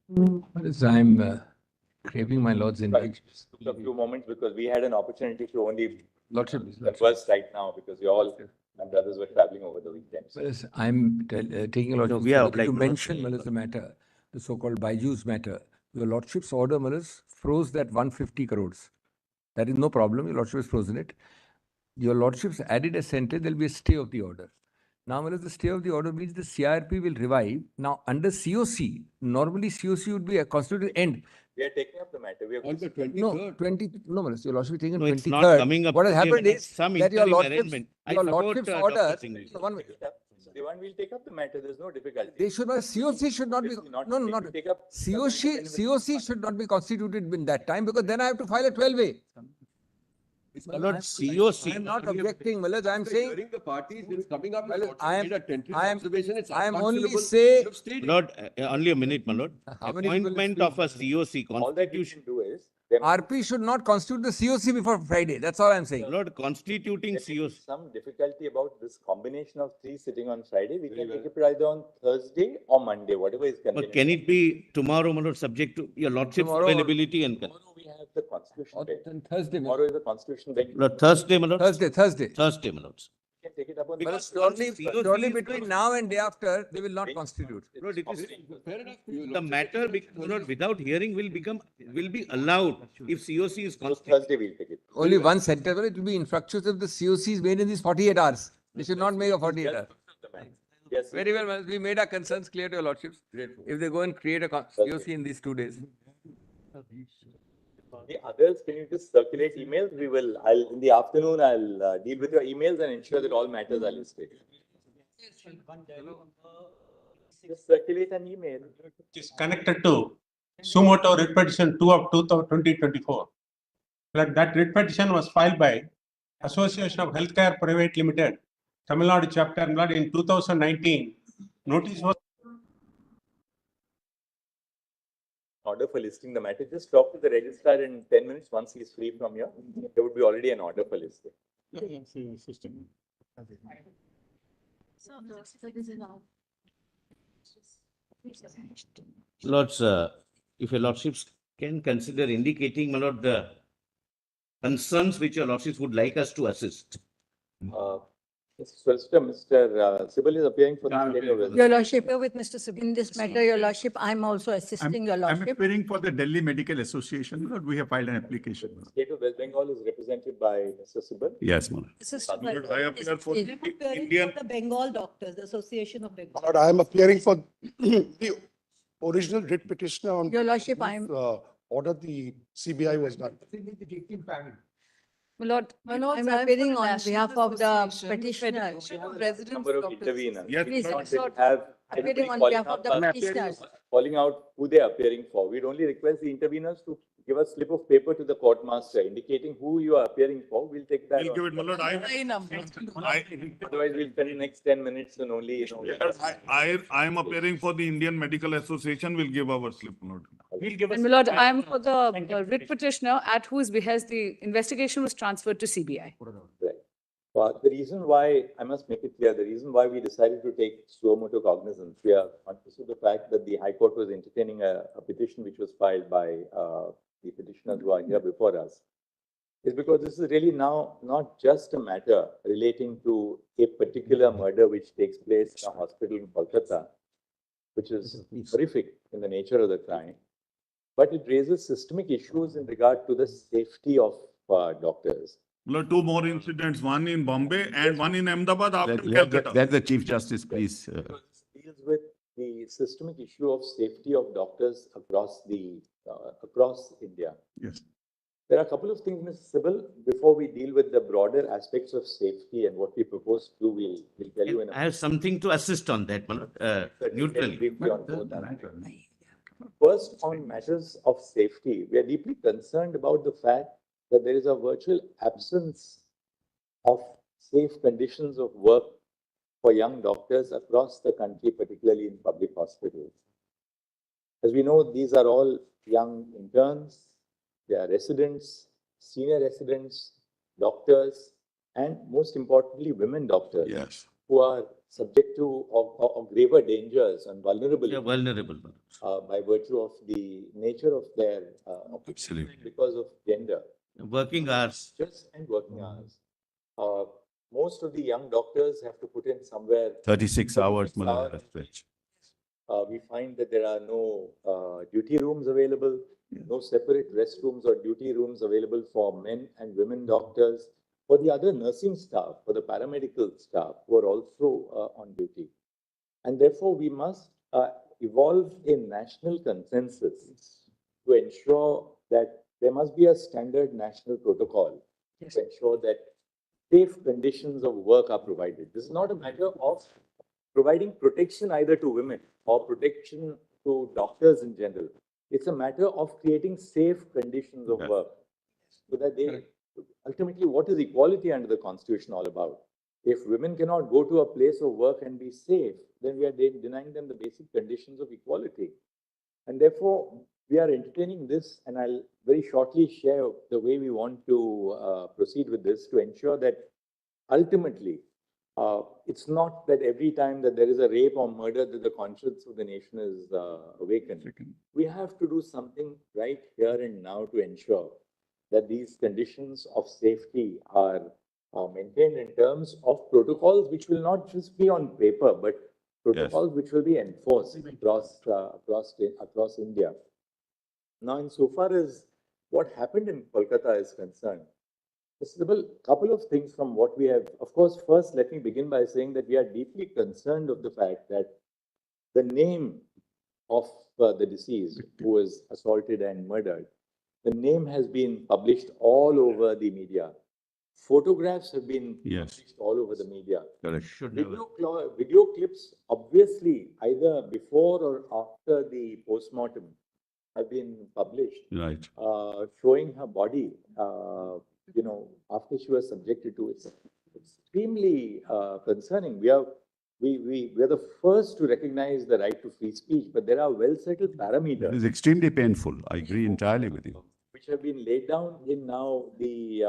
Yes, I'm craving my Lord's indulgence. A few moments because we had an opportunity to only Lordship, converse right now because you all and brothers were traveling over the weekend. So Yes, I'm taking a Lordship. we are You obliged, mentioned, Malas, the matter, the so-called Baiju's matter. Your Lordship's order, Malas, froze that 150 crores. That is no problem. Your Lordship has frozen it. Your Lordship's added a sentence, there'll be a stay of the order. Now, Malas, the stay of the order means the CRP will revive. Now, under COC, normally COC would be a constituted end. we are taking up the matter. We are On the 23rd. No, 20, no, Malas, your Lordship is taking No, it's 23rd. not coming up What has today, happened but is some that your interim Lordship's, arrangement. I your support, Lordship's Dr. order, Singh. no, one way. Devan will take up the matter. There's no difficulty. They should not, COC should not be, Obviously not no, no, take- not, take up the COC, matter when- COC should not be constituted in that time because then I have to file a 12A. Not COC. I'm not objecting, Malaj, I'm saying, During the parties, it's coming up. Well, I am observation. It's I am only unconscionable. say, You have stated. Lord, only a minute, my lord. How many people Appointment speak? of a COC All that you constitution. can do is there RP should not constitute the COC before Friday. That's all I'm saying. Lord, constituting may be COC. some difficulty about this combination of three sitting on Friday. We can take it either on Thursday or Monday, whatever is But convenient. can it be tomorrow, my lord, subject to your lordship's Tomorrow or- availability and. Tomorrow we have the constitution day. On Thursday, Tomorrow is the constitution day. Lord, Thursday, my lord. Thursday, Thursday, my lord. We can take it up on Because Thursday. Surely between now and day after, they will not constitute. Lord, it is, Fair enough. You the matter, Lord, without hearing will be allowed if COC is So constituted. Thursday we'll take it. Only one sentence, well, it will be infructuous if the COC is made in these 48 hours. They should not make a 48 hours. Yes. Very well, Manas. We made our concerns clear to your lordships. If they go and create a COC in these 2 days. The others, can you just circulate emails? In the afternoon, I'll deal with your emails and ensure that all matters are listed. Just circulate an email. Is connected to Sumoto writ petition 2 of 2024. That writ petition was filed by Association of Healthcare Private Limited, Tamil Nadu chapter in 2019. Notice was Order for listing the matter. Just talk to the registrar in 10 minutes. Once he is free from here, there would be already an order for listing. Lords, if your lordships can consider indicating, my lord, the concerns which your lordships would like us to assist. Mr. Solicitor, Mr. Sybil is appearing for the state of West. Your Lordship, with Mr. Subin, in this matter, Your Lordship, I'm also assisting Your I'm Lordship. appearing for the Delhi Medical Association. Lord, we have filed an application. State of West Bengal is represented by Mr. Sybil. Yes, Mona. This is- Lord, I appear for is- the Indian. The Bengal Doctors, the Association of Bengal. Lord, I am appearing for the original writ petitioner on Your Lordship, I'm, order the CBI was done. Lord, Manoj, I'm I'm appearing for on National behalf of the Association, petitioner. Federation of Residents Number of Doctors. interveners. Yes, Please, Not Lord, have appearing everybody on calling behalf of out the for- petitioners. calling out who they are appearing for. We'd only request the interveners to give a slip of paper to the court master indicating who you are appearing for. We'll take that. We'll give it, my lord. My number. Otherwise, we'll spend the next 10 minutes and only, I am appearing for the Indian Medical Association. We'll give our slip, Lord. And my lord, I'm for the writ petitioner at whose behest the investigation was transferred to CBI. Right. But the reason why, I must make it clear, the reason why we decided to take suo motu cognizance, we are conscious of the fact that the High Court was entertaining a petition which was filed by the petitioners who are here before us, is because this is really now not just a matter relating to a particular murder which takes place in a hospital in Kolkata, which is horrific in the nature of the crime, but it raises systemic issues in regard to the safety of doctors. Lord, two more incidents, one in Bombay and one in Ahmedabad after Calcutta. Let the Chief Justice, please. Because this deals with the systemic issue of safety of doctors across India. Yes. There are a couple of things, Ms. Sybil, before we deal with the broader aspects of safety and what we propose to do, we'll tell you in a I have something to assist on that, my lord, neutrally. briefly on both aspects. First, on matters of safety, we are deeply concerned about the fact that there is a virtual absence of safe conditions of work for young doctors across the country, particularly in public hospitals. As we know, these are all young interns, they are residents, senior residents, doctors, and most importantly, women doctors. Yes. who are subject to of graver dangers and vulnerable Yeah, vulnerable. by virtue of the nature of their Absolutely. because of gender, Working hours. just and working hours. Most of the young doctors have to put in somewhere 36 hours, 36 hours. Malad, stretch. We find that there are no duty rooms available, no separate restrooms or duty rooms available for men and women doctors, for the other nursing staff, for the paramedical staff who are also on duty. And therefore, we must evolve a national consensus to ensure that there must be a standard national protocol to ensure that safe conditions of work are provided. This is not a matter of providing protection either to women or protection to doctors in general. It's a matter of creating safe conditions of work so that they ultimately, what is equality under the Constitution all about? If women cannot go to a place of work and be safe, then we are denying them the basic conditions of equality. And therefore, we are entertaining this, and I'll very shortly share the way we want to proceed with this to ensure that ultimately, it's not that every time that there is a rape or murder that the conscience of the nation is awakened. We have to do something right here and now to ensure that these conditions of safety are maintained in terms of protocols which will not just be on paper, but protocols which will be enforced across India. Now, insofar as what happened in Kolkata is concerned, a couple of things from what we have. Of course, first, let me begin by saying that we are deeply concerned of the fact that the name of the deceased who was assaulted and murdered, the name has been published all over the media. Photographs have been published all over the media. Correct. Video clips, obviously, either before or after the postmortem, have been published. Right. Showing her body, after she was subjected to it. Extremely concerning. We are the first to recognize the right to free speech, but there are well-settled It parameters. is extremely painful. I agree entirely with you. Which have been laid down in now the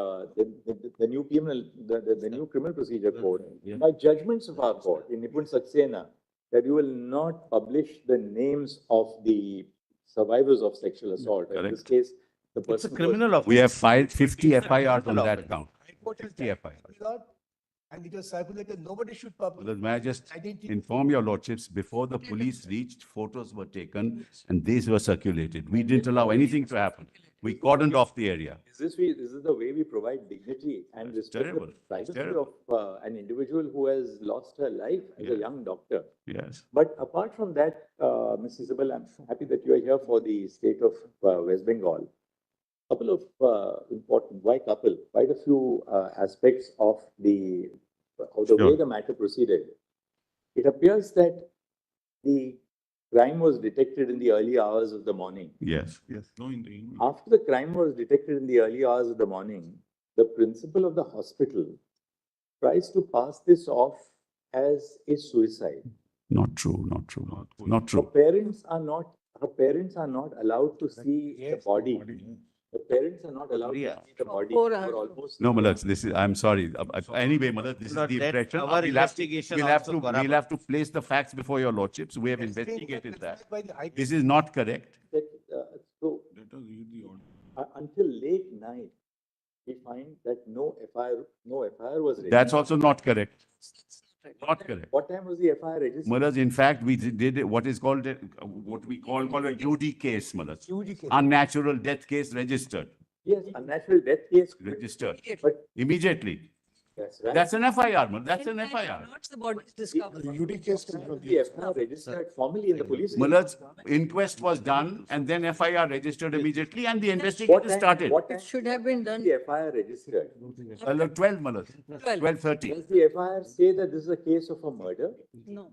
new criminal procedure code by judgments of our court in Nipun Saxena, that you will not publish the names of the survivors of sexual assault. In this case, the person It's a criminal offence. We have filed 50 FIRs on that count. High Court has 50 done FIRs. a lot, and it was circulated, nobody should publish. May I just Identity. inform your lordships, before the police reached, photos were taken and these were circulated. We didn't allow anything to happen. We cordoned off the area. This is the way we provide dignity and That's respect terrible. the privacy Terrible. of an individual who has lost her life as a Yeah. young doctor. Yes. But apart from that, Ms. Isabel, I'm happy that you are here for the state of West Bengal. Couple of quite a few aspects of the way the matter proceeded. It appears that the crime was detected in the early hours of the morning. Yes. No, in the evening. After the crime was detected in the early hours of the morning, the principal of the hospital tries to pass this off as a suicide. Not true. Not true. Not Her true. parents are not allowed to see the body. The parents are not allowed to see the body. For for almost No, Malad, this is, I'm sorry. Anyway, Malad, this is Not the that impression. our investigation also We'll have to place the facts before your lordships. We have investigated that. By the High Court. This is not correct. so Let us read the order. until late night, we find that no FIR was registered. That's also not correct. Not correct. What time was the FIR registered? Malad, in fact, we did what is called, what we call a UD case, Malad. UD case. Unnatural death case registered. Yes, unnatural death case. Registered. But Immediately. that's right. That's an FIR, Malad. That's an FIR. Not the body is discovered. The UD case comes from The FIR registered formally in the police. Malad's inquest was done and then FIR registered immediately and the investigation started. What time It should have been done. the FIR registered? 12, Malad. 12. 12:30. Does the FIR say that this is a case of a murder? No,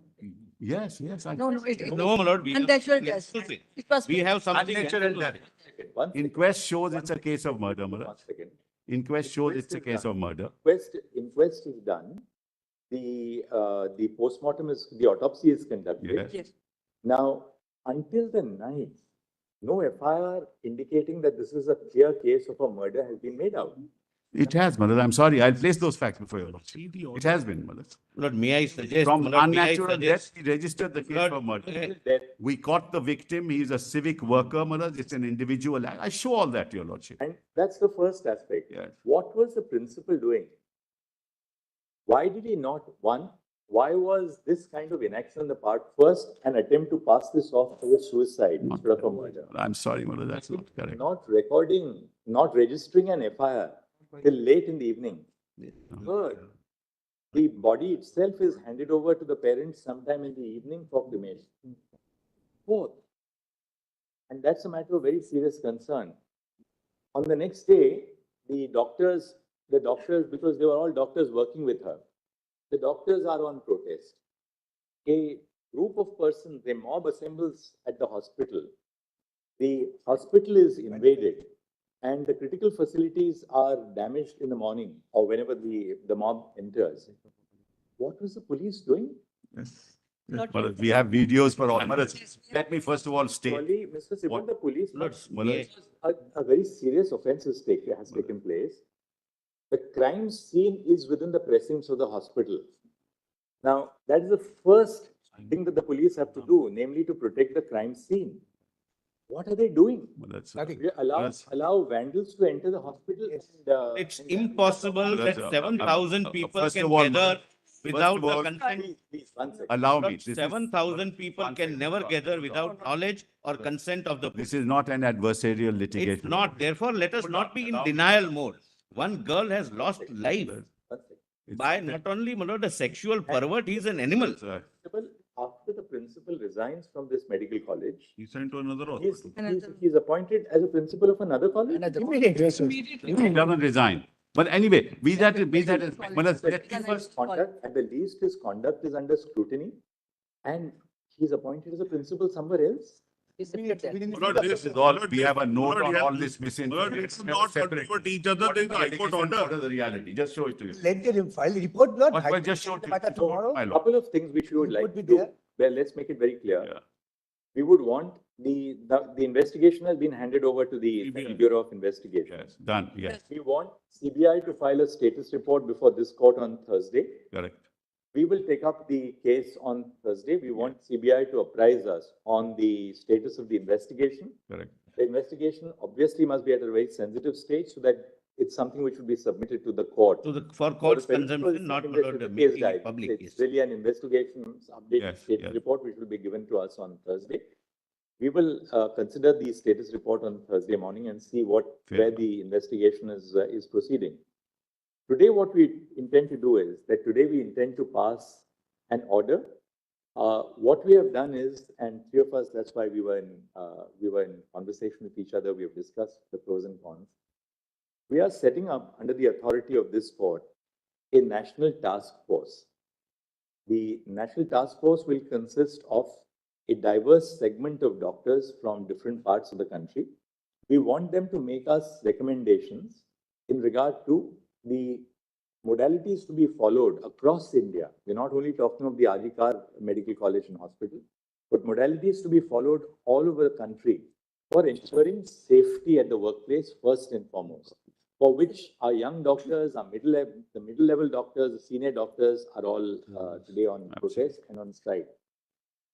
Yes. no, it. No, my lord. we have Unnatural something death. else to say. It was. We have something. Unnatural death. One second. Inquest shows it's a case of murder, One Malad. second. Inquest shows it's a case of murder. Inquest is done. The postmortem the autopsy is conducted. Yes. Yes. Now, until the night, no FIR indicating that this is a clear case of a murder has been made out. It has, Malad. I'm sorry. I'll place those facts before your lordship. It has been, Malad. Lord, may I suggest? From Malad, may I unnatural death, suggest- he registered the case Lord, for murder. eh, We caught the victim. He is a civic worker, Malad. It's an individual act. I show all that to your lordship. And that's the first aspect. Yes. What was the principal doing? Why did he not, why was this kind of inaction on the part first an attempt to pass this off as a suicide instead of a murder? I'm sorry, Malad. That's not correct. Not recording, not registering an FIR till late in the evening. Third, the body itself is handed over to the parents sometime in the evening for cremation. Fourth, and that's a matter of very serious concern. On the next day, the doctors, because they were all doctors working with her, the doctors are on protest. A group of persons, a mob assembles at the hospital. The hospital is invaded and the critical facilities are damaged in the morning or whenever the mob enters. What was the police doing? Yes. Malad, we have videos for all. Malad, let me first of all state. Surely, Mr. Sibal, What- the police, Lord, Malad, a very serious offense has taken place. The crime scene is within the precincts of the hospital. Now, that is the first thing that the police have to do, namely to protect the crime scene. What are they doing? Malad, sir. Nothing. We allow vandals to enter the hospital. And, It's impossible that Malad, 7,000 people first can of all, gather first without of all- the consent. Please, one second. Allow me. Lord, This is- 7,000 people One can second. never gather without knowledge or consent of the This police. is not an adversarial litigation. It's not. Therefore, let us not be in denial mode. One girl has lost life One second. by not only, my lord, a sexual pervert, he's an animal. Sir, After the principal resigns from this medical college, He sent to another he's, hospital. he's appointed as a principal of another college? he doesn't resign. But anyway, be that as, Malad, let me His first. conduct, at the least, his conduct is under scrutiny, and he's appointed as a principal somewhere else. Malad, This is all, we have a note Malad, on yes. all this Malad, misinformation. it's not contradict each other. There is a high court What order. is the reality? Just show it to you. Let them file the report, not. Well, just show it to you. tomorrow. My lord. Couple of things which we would like Would be to do. there. Well, let's make it very clear. Yeah. We would want the investigation has been handed over to the CBI. Bureau of Investigation. Yes, done, yes, We want CBI to file a status report before this court on Thursday. correct. We will take up the case on Thursday. We want CBI to apprise us on the status of the investigation. Correct. The investigation obviously must be at a very sensitive stage so that it's something which will be submitted to the court. So for court's For the consumption, not, my investigation, lord, the making case it diary. public. It's Yes. really an investigation update Yes, status yes. report which will be given to us on Thursday. We will consider the status report on Thursday morning and see Fair where enough. the investigation is proceeding. Today, what we intend to do is that today we intend to pass an order. What we have done is, and three of us, that's why we were in conversation with each other. We have discussed the pros and cons. We are setting up, under the authority of this court, a national task force. The national task force will consist of a diverse segment of doctors from different parts of the country. We want them to make us recommendations in regard to the modalities to be followed across India. We're not only talking of the Ajikar Medical College and Hospital, but modalities to be followed all over the country for ensuring safety at the workplace first and foremost, for which our young doctors, the middle level doctors, the senior doctors are all today on protest and on strike.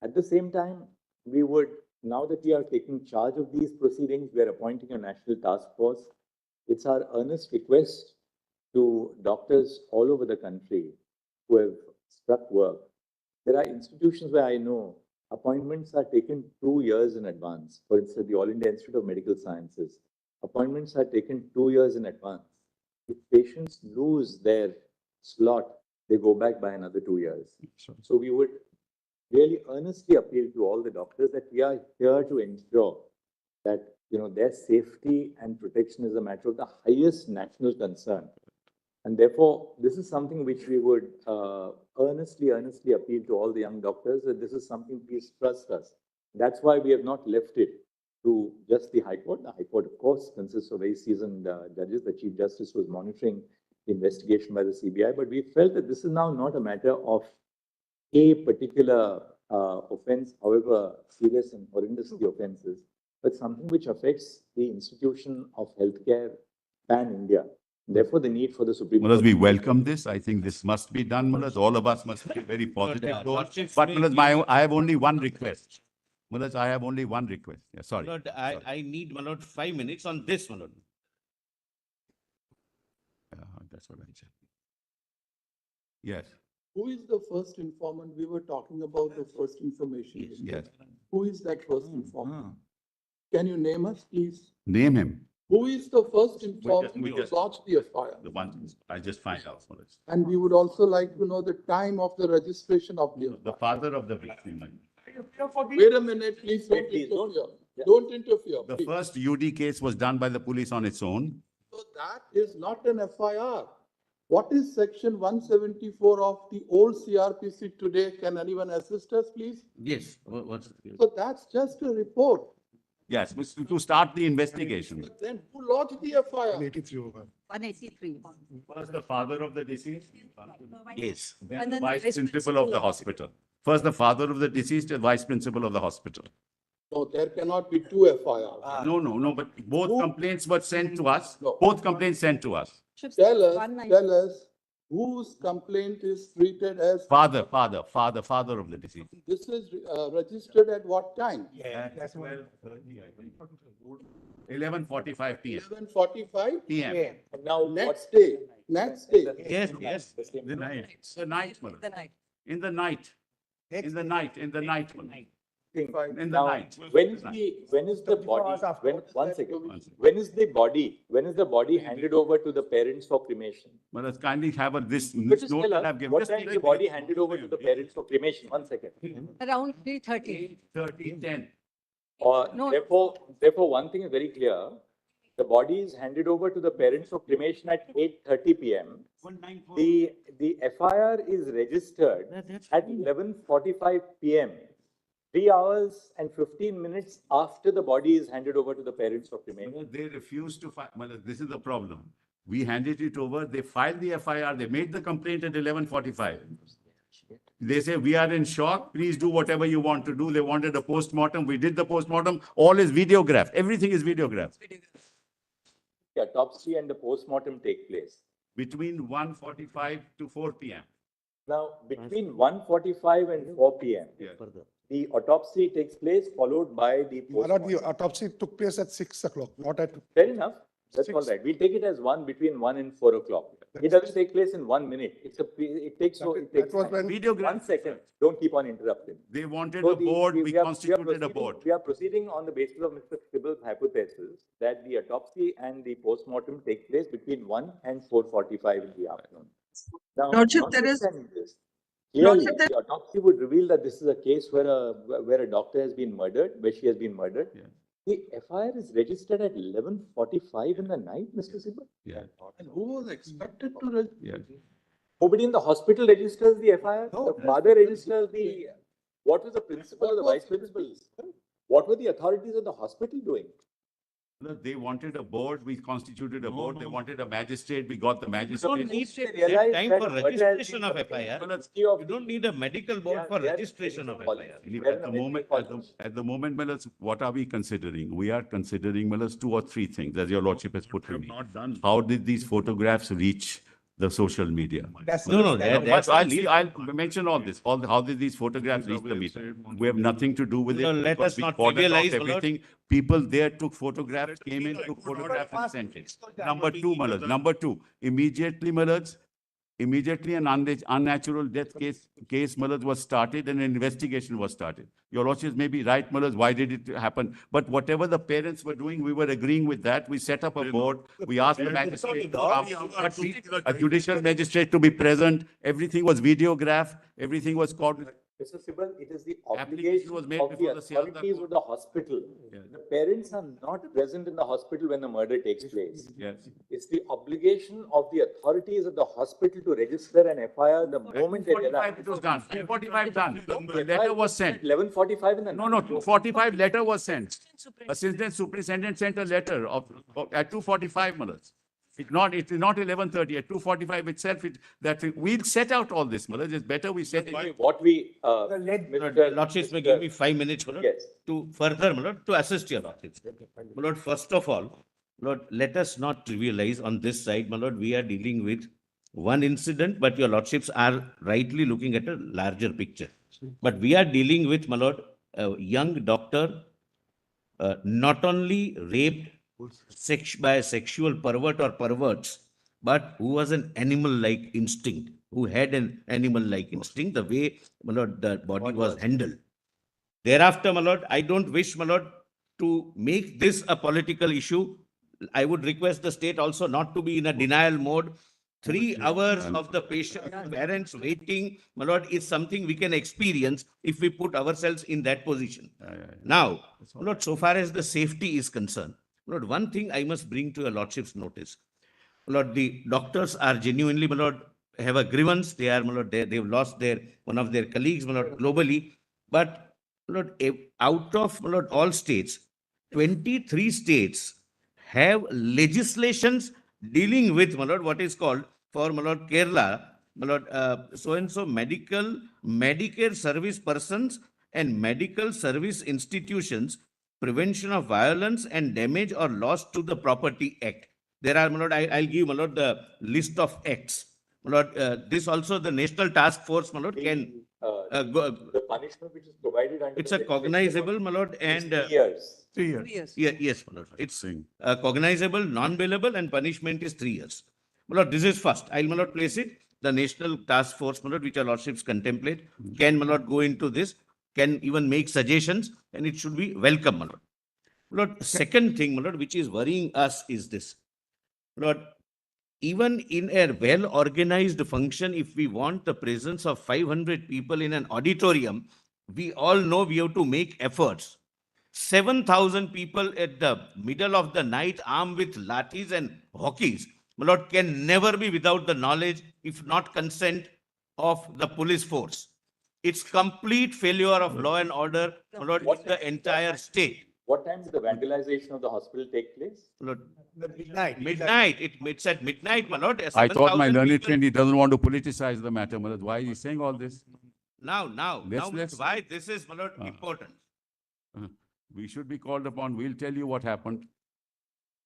At the same time, we would, now that we are taking charge of these proceedings, we are appointing a national task force. It's our earnest request to doctors all over the country who have struck work. There are institutions where I know appointments are taken 2 years in advance. For instance, the All India Institute of Medical Sciences. Appointments are taken 2 years in advance. If patients lose their slot, they go back by another 2 years. So we would really earnestly appeal to all the doctors that we are here to ensure that their safety and protection is a matter of the highest national concern. And therefore, this is something which we would earnestly appeal to all the young doctors that this is something, please trust us. That's why we have not left it to just the High Court. The High Court, of course, consists of very seasoned judges. The Chief Justice was monitoring the investigation by the CBI, but we felt that this is now not a matter of a particular offense, however serious and horrendous the offense is, but something which affects the institution of healthcare pan-India. Therefore, the need for the Supreme Mullahs, Court. we welcome this. I think this must be done, Mullahs. All of us must be very positive. Lordships But may Mullahs, give- I have only one request. Mullahs, I have only one request. Yeah, sorry. Lord, I need, my lord, 5 minutes on this, my lord. That's what I said. Yes, Who is the first informant? We were talking about the first information. yes. Who is that first informant? Can you name us, please? Name him. Who is the first informant we who just- lodged the FIR? The one, I just find out, Mullahs. And we would also like to know the time of the registration of the The FIR. father of the victim. Wait a minute, please don't Please don't- interfere. yeah. Don't interfere, The please. first UD case was done by the police on its own. So that is not an FIR. What is section 174 of the old CRPC today? Can anyone assist us, please? Yes, what's? So that's just a report. Yes, to start the investigation. But then who lodged the FIR? 183. First, the father of the deceased. Yes. Then And the then vice vice principal of the hospital. First, the father of the deceased and vice principal of the hospital. No, there cannot be two FIRs. No, but both complaints were sent to us. No. Both complaints sent to us. Tell us whose complaint is treated as, Father of the deceased. this is registered at what time? 11:45 PM. 11:45? PM. And now, Next day, next day. Yes, yes. The night. The night, Mullah. The night. In the night. In the night, Mullah. In the now, night. when is the body, one second, when is the body handed over to the parents for cremation? Mullah, kindly have this Could you note tell that us, I've given. what Just time take is the it. body handed over to the parents for cremation? 1 second. Around 3:30. 30:10. No. Therefore, one thing is very clear. The body is handed over to the parents for cremation at 8:30 PM. The FIR is registered at 11:45 PM. 3 hours and 15 minutes after the body is handed over to the parents for cremation. Well, they refused to file. Well, this is the problem. We handed it over. They filed the FIR. They made the complaint at 11:45. They say, we are in shock. Please do whatever you want to do. They wanted a postmortem. We did the postmortem. All is videographed. Everything is videographed. The autopsy and the postmortem take place. Between 1:45 to 4 PM. Now, between 1:45 and 4 PM, the autopsy takes place, followed by the Why not the postmortem. autopsy took place at 6 o'clock, not at, Fair enough. That's all right. We'll take it as between 1 and 4 o'clock. It doesn't take place in 1 minute. It takes that was time. when, Videograph. 1 second. Don't keep on interrupting. They wanted So a board. We are constituted a proceeding- board. We are proceeding on the basis of Mr. Sibal's hypothesis that the autopsy and the postmortem take place between 1 and 4:45 in the afternoon. Now, Lordship, there is- notwithstanding this, clearly, Lordship, there- the autopsy would reveal that this is a case where a doctor has been murdered, where she has been murdered. Yeah. The FIR is registered at 11:45 in the night, Mr. Sibal. Yeah, And who was expected to register? yeah. Nobody in the hospital registers the FIR. The father registers the, what was the principal or the vice principal? What were the authorities of the hospital doing? Look, they wanted a board. We constituted a board. They wanted a magistrate. We got the You don't magistrate. need They that realize time that for murder has registration been of committed. FIR. Well, it's- You don't need a medical board for They are- registration of College. FIR. At They're in the a moment, medical college. at the moment, Mellas, what are we considering? We are considering, Mellas, 2 or 3 things, as your lordship has put to me. Not done. How did these photographs reach the social media? No, that's. I'll mention all this, how did these photographs reach the media? We have nothing to do with it. No, let because us we not cordoned off trivialize, my lord. everything. People there took photographs, came in, took photographs and sent it. Number 2, Mellas, number 2, immediately, Mellas, immediately an unnatural death case, Mellas, was started and an investigation was started. Your lordship may be right, Mellas, why did it happen? But whatever the parents were doing, we were agreeing with that. We set up a board. We asked the magistrate to come, a judicial magistrate to be present. Everything was videographed. Everything was called. Mr. Sibal, it is the Application obligation was made of the before the Siyasa authorities court. of the hospital. Yeah. The parents are not present in the hospital when the murder takes place. Yes. It's the obligation of the authorities of the hospital to register an FIR the moment they 2:45 it was done. 2:45 done. The letter was sent. 11:45 in the No, 2:45 letter was sent. Assistant superintendent sent a letter at 2:45, Mellas. It's not 11:30, at 2:45 itself, we'll set out all this, Mellas. It's better we set it. What we, Mr. Lordships may give me 5 minutes, my lord, Yes. to further, my lord, to assist your lordships. My lord, first of all, Lord, let us not trivialize on this side, my lord, we are dealing with one incident, but your lordships are rightly looking at a larger picture. But we are dealing with, my lord, a young doctor, not only raped by a sexual pervert or perverts, but who was an animal-like instinct, who had an animal-like instinct, the way, my lord, the body was handled. Thereafter, my lord, I don't wish, my lord, to make this a political issue. I would request the state also not to be in a denial mode. 3 hours of the patient, parents waiting, my lord, is something we can experience if we put ourselves in that position. Now, my lord, so far as the safety is concerned, my lord, one thing I must bring to your lordship's notice. My lord, the doctors are genuinely, my lord, have a grievance. They are, my lord, they've lost one of their colleagues, my lord, globally. But, my lord, out of, my lord, all states, 23 states have legislations dealing with, my lord, what is called for, my lord, Kerala, my lord, so-and-so Medicare service persons and medical service institutions, Prevention of Violence and Damage or Loss to the Property Act. There are, my lord, I'll give, my lord, the list of acts. My lord, this also the National Task Force, my lord, can The punishment which is provided under. it's a cognizable, my lord, and 3 years. 3 years. Yeah, yes, my lord. It's cognizable, non-bailable, and punishment is 3 years. My lord, this is first. I'll, my lord, place it. The National Task Force, my lord, which our lordships contemplate, can, my lord, go into this, can even make suggestions, and it should be welcome, my lord. My lord, second thing, my lord, which is worrying us is this. My lord, even in a well-organized function, if we want the presence of 500 people in an auditorium, we all know we have to make efforts. 7,000 people at the middle of the night armed with lathis and hockeys, my lord, can never be without the knowledge, if not consent, of the police force. It's complete failure of law and order, my lord, in the entire state. What time did the vandalization of the hospital take place? My lord, midnight. It's at midnight, my lord. I thought my 7,000 learned people. friend, he doesn't want to politicize the matter, my lord. Why is he saying all this? Now, Let's- why this is, my lord, important. We should be called upon. We'll tell you what happened.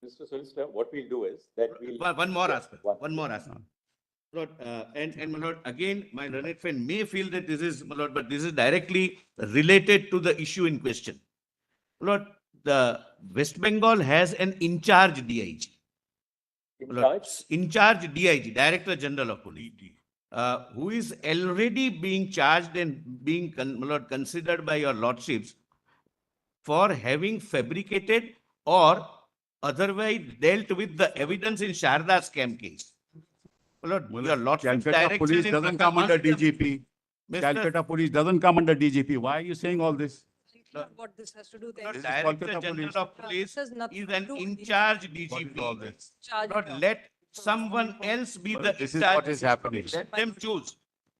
Mr. Solicitor, what we'll do is that we'll. One more aspect. One- One more aspect. Lord, and my lord, again, my learned friend may feel that this is, my lord, but this is directly related to the issue in question. Lord, the West Bengal has an in-charge DIG. In charge? In-charge DIG, Director General of Police, who is already being charged and being my lord, considered by your lordships for having fabricated or otherwise dealt with the evidence in Sharda scam case. Lord, your lordship's Calcutta direction police in doesn't come under Mr. DGP. Calcutta police doesn't come under DGP. Why are you saying all this? What this has to do Lord, with. Director Kolkata General police. of Police This has nothing is to an do with in-charge What is all DGP. this? Lord, let someone else be the This is in-charge. what is happening. Let them choose,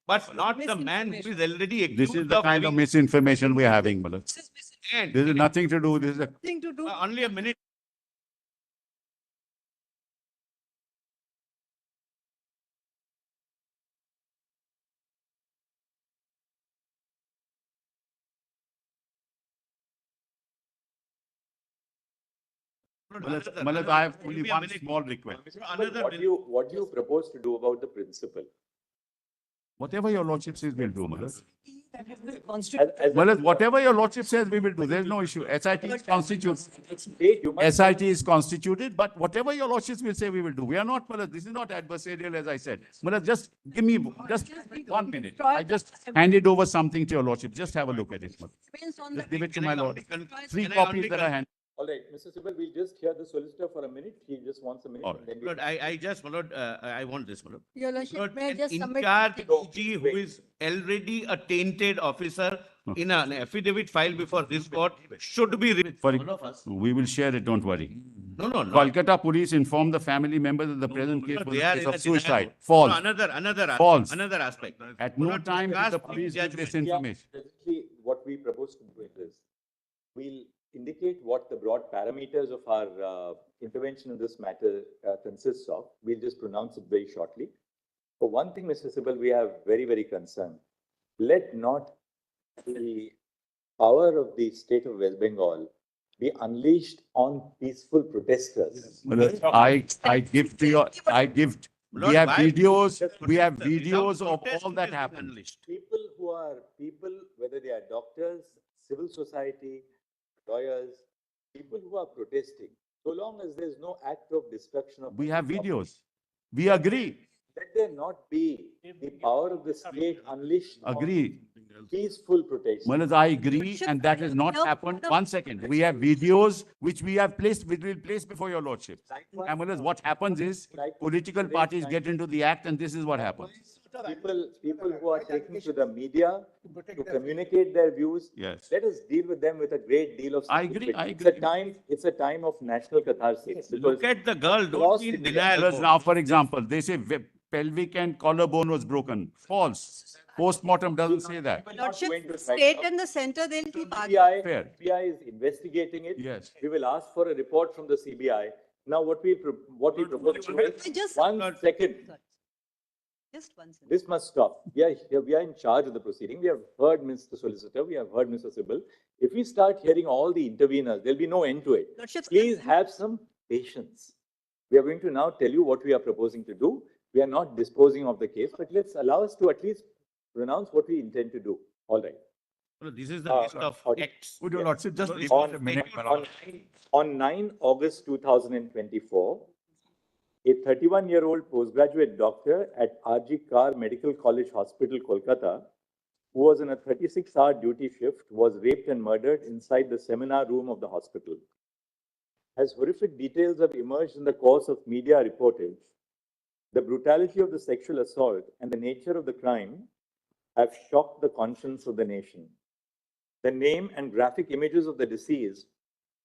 but not the man who is already This accused is the kind of having- misinformation we are having, my lord. And This is nothing to do, this is a Nothing to do. only a minute. Malad, I have only one small request. Another What do you propose to do about the principle? Whatever your lordship says, we'll do, Malad. As a Malad, whatever your lordship says, we will do. There's no issue. SIT is constituted. state, you must. SIT is constituted, but whatever your lordships will say, we will do. We are not, Malad, this is not adversarial, as I said. Malad, just give me just 1 minute. I just handed over something to your lordship. Just have a look at it, Malad. Just give it to my lord. 3 copies that I handed. All right, Mr. Sibal, we'll just hear the solicitor for a minute. He just wants a minute. All And then Lord, I just, my lord, I want this, my lord. Your Lordship, Lord, may I an just submit? in-charge something? DG who is already a tainted officer in an affidavit filed before this court should be. For, All of us. we will share it, don't worry. No. Kolkata police informed the family members that the present case No, was they a are case in of a denial suicide. mode. False. No, another aspect. False. Another aspect. At My no lord, time did cast the police give this judgment. information. Presently, what we propose to do is we'll indicate what the broad parameters of our intervention in this matter consists of. We'll just pronounce it very shortly. For one thing, Mr. Sibal, we are very, very concerned. Let not the power of the state of West Bengal be unleashed on peaceful protesters. I give to your, I give, we Lord, have why- videos, we have Protest, videos without of protest, all it that has been happened. unleashed. People, whether they are doctors, civil society, lawyers, people who are protesting, so long as there's no act of destruction of. We have videos. We agree, Let there not be the power of the state unleashed on agree. peaceful protest. Manoj, I agree, and that has not happened. 1 second. We have videos which we have placed, which will place before your lordship. And Manoj, what happens is political parties get into the act and this is what happens. People who are taking to the media to communicate their views. Yes. Let us deal with them with a great deal of. I agree, I It's a time of national catharsis. Look at the girl, don't Cross be in India. denial. Manoj, now, for example, they say pelvic and collarbone was broken. False. Postmortem doesn't say that. Lordship, going to state and the center, they'll keep arguing. CBI, Fair. CBI is investigating it. Yes. We will ask for a report from the CBI. Now, what we propose to do Just- 1 second. Just one second. This must stop. We are in charge of the proceeding. We have heard Mr. Solicitor. We have heard Mr. Sybil. If we start hearing all the interveners, there'll be no end to it. Lordship, Please have some patience. We are going to now tell you what we are proposing to do. We are not disposing of the case, but let's allow us to at least pronounce what we intend to do. All right. This is the list of okay. acts. Would your lordship just leave On, a minute? on 9 August 2024, a 31-year-old postgraduate doctor at R.G. Kar Medical College Hospital, Kolkata, who was in a 36-hour duty shift, was raped and murdered inside the seminar room of the hospital. As horrific details have emerged in the course of media reportage, the brutality of the sexual assault and the nature of the crime have shocked the conscience of the nation. The name and graphic images of the deceased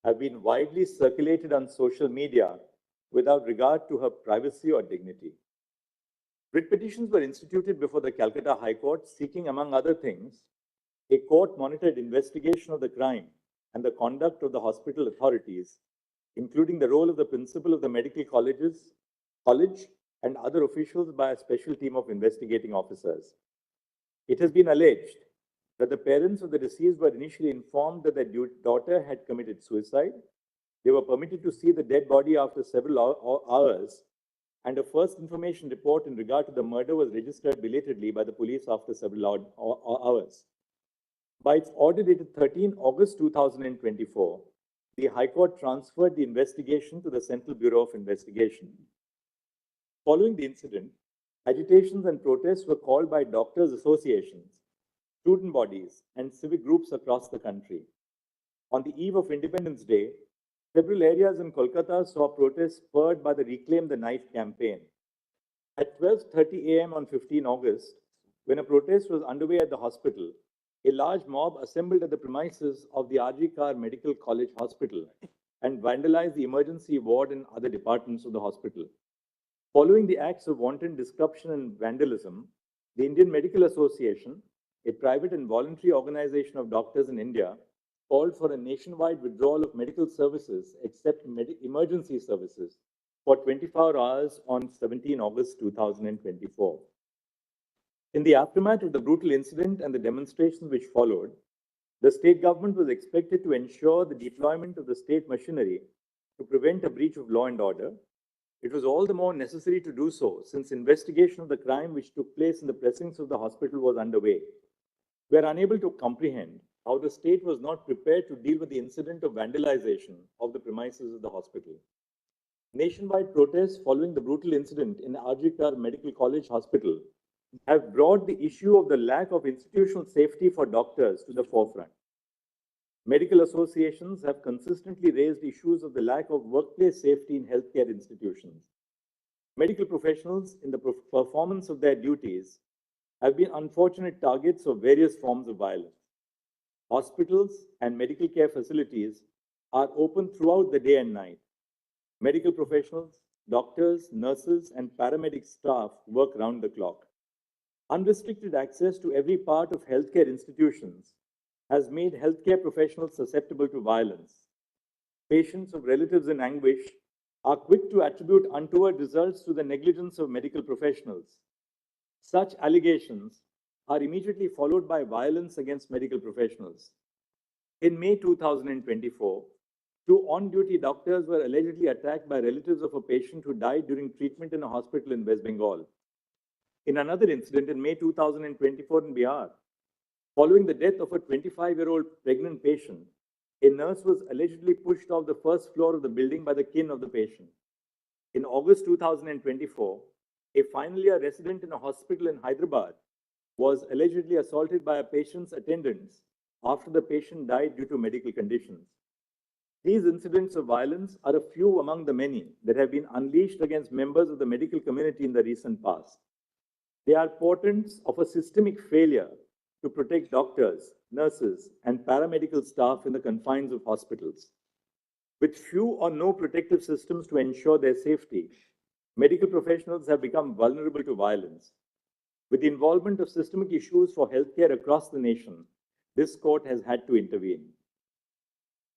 have been widely circulated on social media without regard to her privacy or dignity. Writ petitions were instituted before the Calcutta High Court seeking, among other things, a court-monitored investigation of the crime and the conduct of the hospital authorities, including the role of the principal of the medical college and other officials by a special team of investigating officers. It has been alleged that the parents of the deceased were initially informed that their daughter had committed suicide. They were permitted to see the dead body after several hours, and a first information report in regard to the murder was registered belatedly by the police after several hours. By its order dated 13 August 2024, the High Court transferred the investigation to the Central Bureau of Investigation. Following the incident, agitations and protests were called by doctors' associations, student bodies, and civic groups across the country. On the eve of Independence Day, several areas in Kolkata saw protests spurred by the Reclaim the Knife campaign. At 12:30 a.m. on 15 August, when a protest was underway at the hospital, a large mob assembled at the premises of the R.G. Kar Medical College Hospital and vandalized the emergency ward and other departments of the hospital. Following the acts of wanton disruption and vandalism, the Indian Medical Association, a private and voluntary organization of doctors in India, called for a nationwide withdrawal of medical services except emergency services for 24 hours on 17 August 2024. In the aftermath of the brutal incident and the demonstrations which followed, the state government was expected to ensure the deployment of the state machinery to prevent a breach of law and order. It was all the more necessary to do so since investigation of the crime which took place in the precincts of the hospital was underway. We are unable to comprehend how the state was not prepared to deal with the incident of vandalization of the premises of the hospital. Nationwide protests following the brutal incident in R.G. Kar Medical College Hospital have brought the issue of the lack of institutional safety for doctors to the forefront. Medical associations have consistently raised issues of the lack of workplace safety in healthcare institutions. Medical professionals, in the performance of their duties, have been unfortunate targets of various forms of violence. Hospitals and medical care facilities are open throughout the day and night. Medical professionals, doctors, nurses, and paramedic staff work round the clock. Unrestricted access to every part of healthcare institutions has made healthcare professionals susceptible to violence. Patients of relatives in anguish are quick to attribute untoward results to the negligence of medical professionals. Such allegations are immediately followed by violence against medical professionals. In May 2024, Two on-duty doctors were allegedly attacked by relatives of a patient who died during treatment in a hospital in West Bengal. In another incident in May 2024 in Bihar, following the death of a 25-year-old pregnant patient, a nurse was allegedly pushed off the first floor of the building by the kin of the patient. In August 2024, a final year resident in a hospital in Hyderabad was allegedly assaulted by a patient's attendants after the patient died due to medical conditions. These incidents of violence are a few among the many that have been unleashed against members of the medical community in the recent past. They are portents of a systemic failure to protect doctors, nurses, and paramedical staff in the confines of hospitals. With few or no protective systems to ensure their safety, medical professionals have become vulnerable to violence. With the involvement of systemic issues for healthcare across the nation, this court has had to intervene.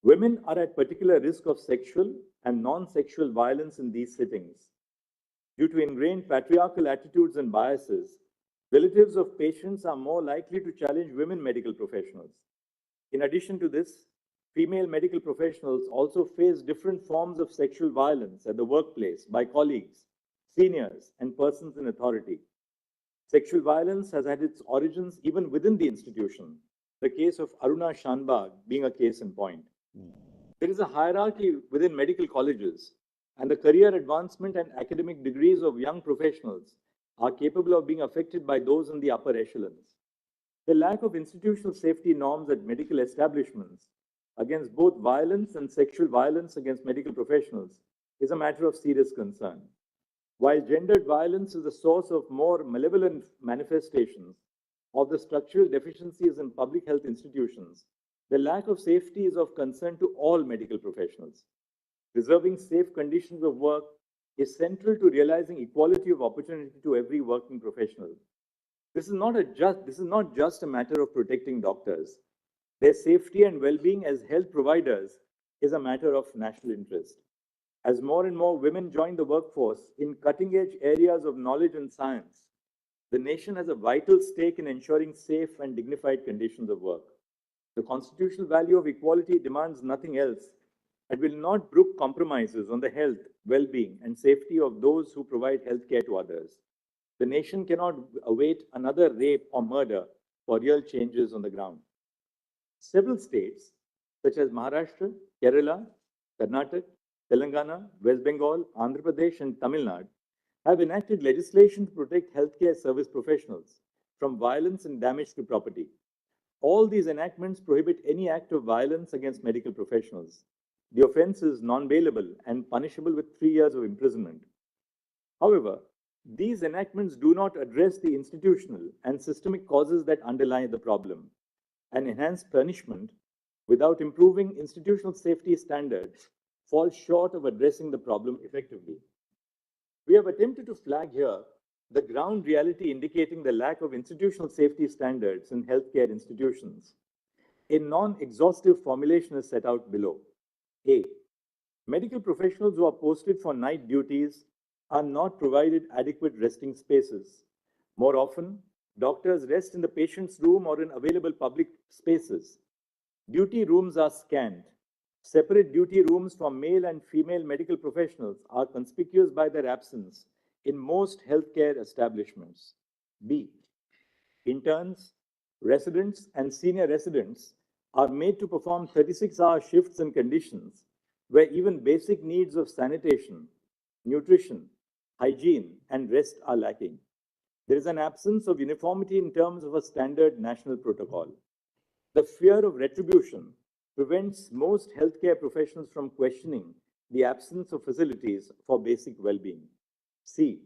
Women are at particular risk of sexual and non-sexual violence in these settings. Due to ingrained patriarchal attitudes and biases, relatives of patients are more likely to challenge women medical professionals. In addition to this, female medical professionals also face different forms of sexual violence at the workplace by colleagues, seniors, and persons in authority. Sexual violence has had its origins even within the institution, the case of Aruna Shanbag being a case in point. There is a hierarchy within medical colleges, and the career advancement and academic degrees of young professionals are capable of being affected by those in the upper echelons. The lack of institutional safety norms at medical establishments against both violence and sexual violence against medical professionals is a matter of serious concern. While gendered violence is the source of more malevolent manifestations of the structural deficiencies in public health institutions, the lack of safety is of concern to all medical professionals. Preserving safe conditions of work is central to realizing equality of opportunity to every working professional. This is not just a matter of protecting doctors. Their safety and well-being as health providers is a matter of national interest. As more and more women join the workforce in cutting-edge areas of knowledge and science, the nation has a vital stake in ensuring safe and dignified conditions of work. The constitutional value of equality demands nothing else and will not brook compromises on the health, well-being, and safety of those who provide healthcare to others. The nation cannot await another rape or murder for real changes on the ground. Several states, such as Maharashtra, Kerala, Karnataka, Telangana, West Bengal, Andhra Pradesh, and Tamil Nadu, have enacted legislation to protect healthcare service professionals from violence and damage to property. All these enactments prohibit any act of violence against medical professionals. The offense is non-bailable and punishable with 3 years of imprisonment. However, these enactments do not address the institutional and systemic causes that underlie the problem, and enhanced punishment without improving institutional safety standards falls short of addressing the problem effectively. We have attempted to flag here the ground reality indicating the lack of institutional safety standards in healthcare institutions. A non-exhaustive formulation is set out below. A. Medical professionals who are posted for night duties are not provided adequate resting spaces. More often, doctors rest in the patient's room or in available public spaces. Duty rooms are scant. Separate duty rooms for male and female medical professionals are conspicuous by their absence in most healthcare establishments. B. Interns, residents, and senior residents are made to perform 36-hour shifts in conditions where even basic needs of sanitation, nutrition, hygiene, and rest are lacking. There is an absence of uniformity in terms of a standard national protocol. The fear of retribution prevents most healthcare professionals from questioning the absence of facilities for basic well-being. C.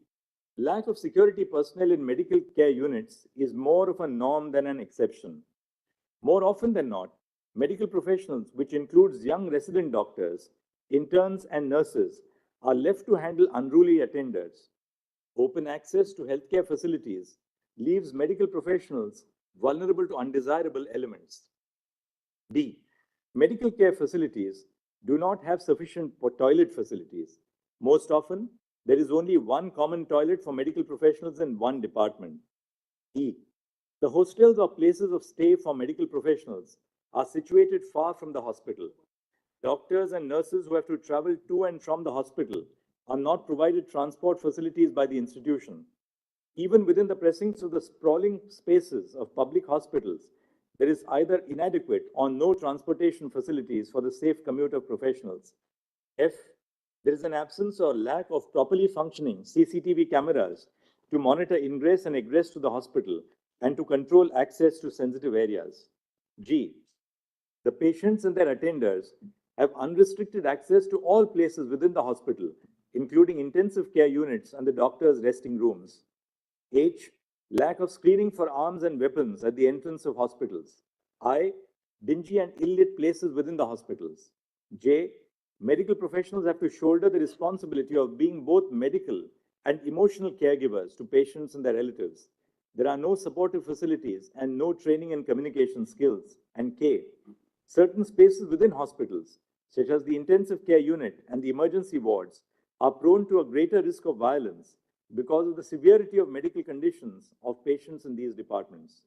Lack of security personnel in medical care units is more of a norm than an exception. More often than not, medical professionals, which includes young resident doctors, interns, and nurses, are left to handle unruly attenders. Open access to healthcare facilities leaves medical professionals vulnerable to undesirable elements. D. Medical care facilities do not have sufficient toilet facilities. Most often, there is only one common toilet for medical professionals in one department. E. The hostels or places of stay for medical professionals are situated far from the hospital. Doctors and nurses who have to travel to and from the hospital are not provided transport facilities by the institution. Even within the precincts of the sprawling spaces of public hospitals, there is either inadequate or no transportation facilities for the safe commute of professionals. F, there is an absence or lack of properly functioning CCTV cameras to monitor ingress and egress to the hospital and to control access to sensitive areas. G, the patients and their attenders have unrestricted access to all places within the hospital, including intensive care units and the doctor's resting rooms. H, lack of screening for arms and weapons at the entrance of hospitals. I, dingy and ill-lit places within the hospitals. J, medical professionals have to shoulder the responsibility of being both medical and emotional caregivers to patients and their relatives. There are no supportive facilities and no training and communication skills. And K, certain spaces within hospitals, such as the intensive care unit and the emergency wards, are prone to a greater risk of violence because of the severity of medical conditions of patients in these departments.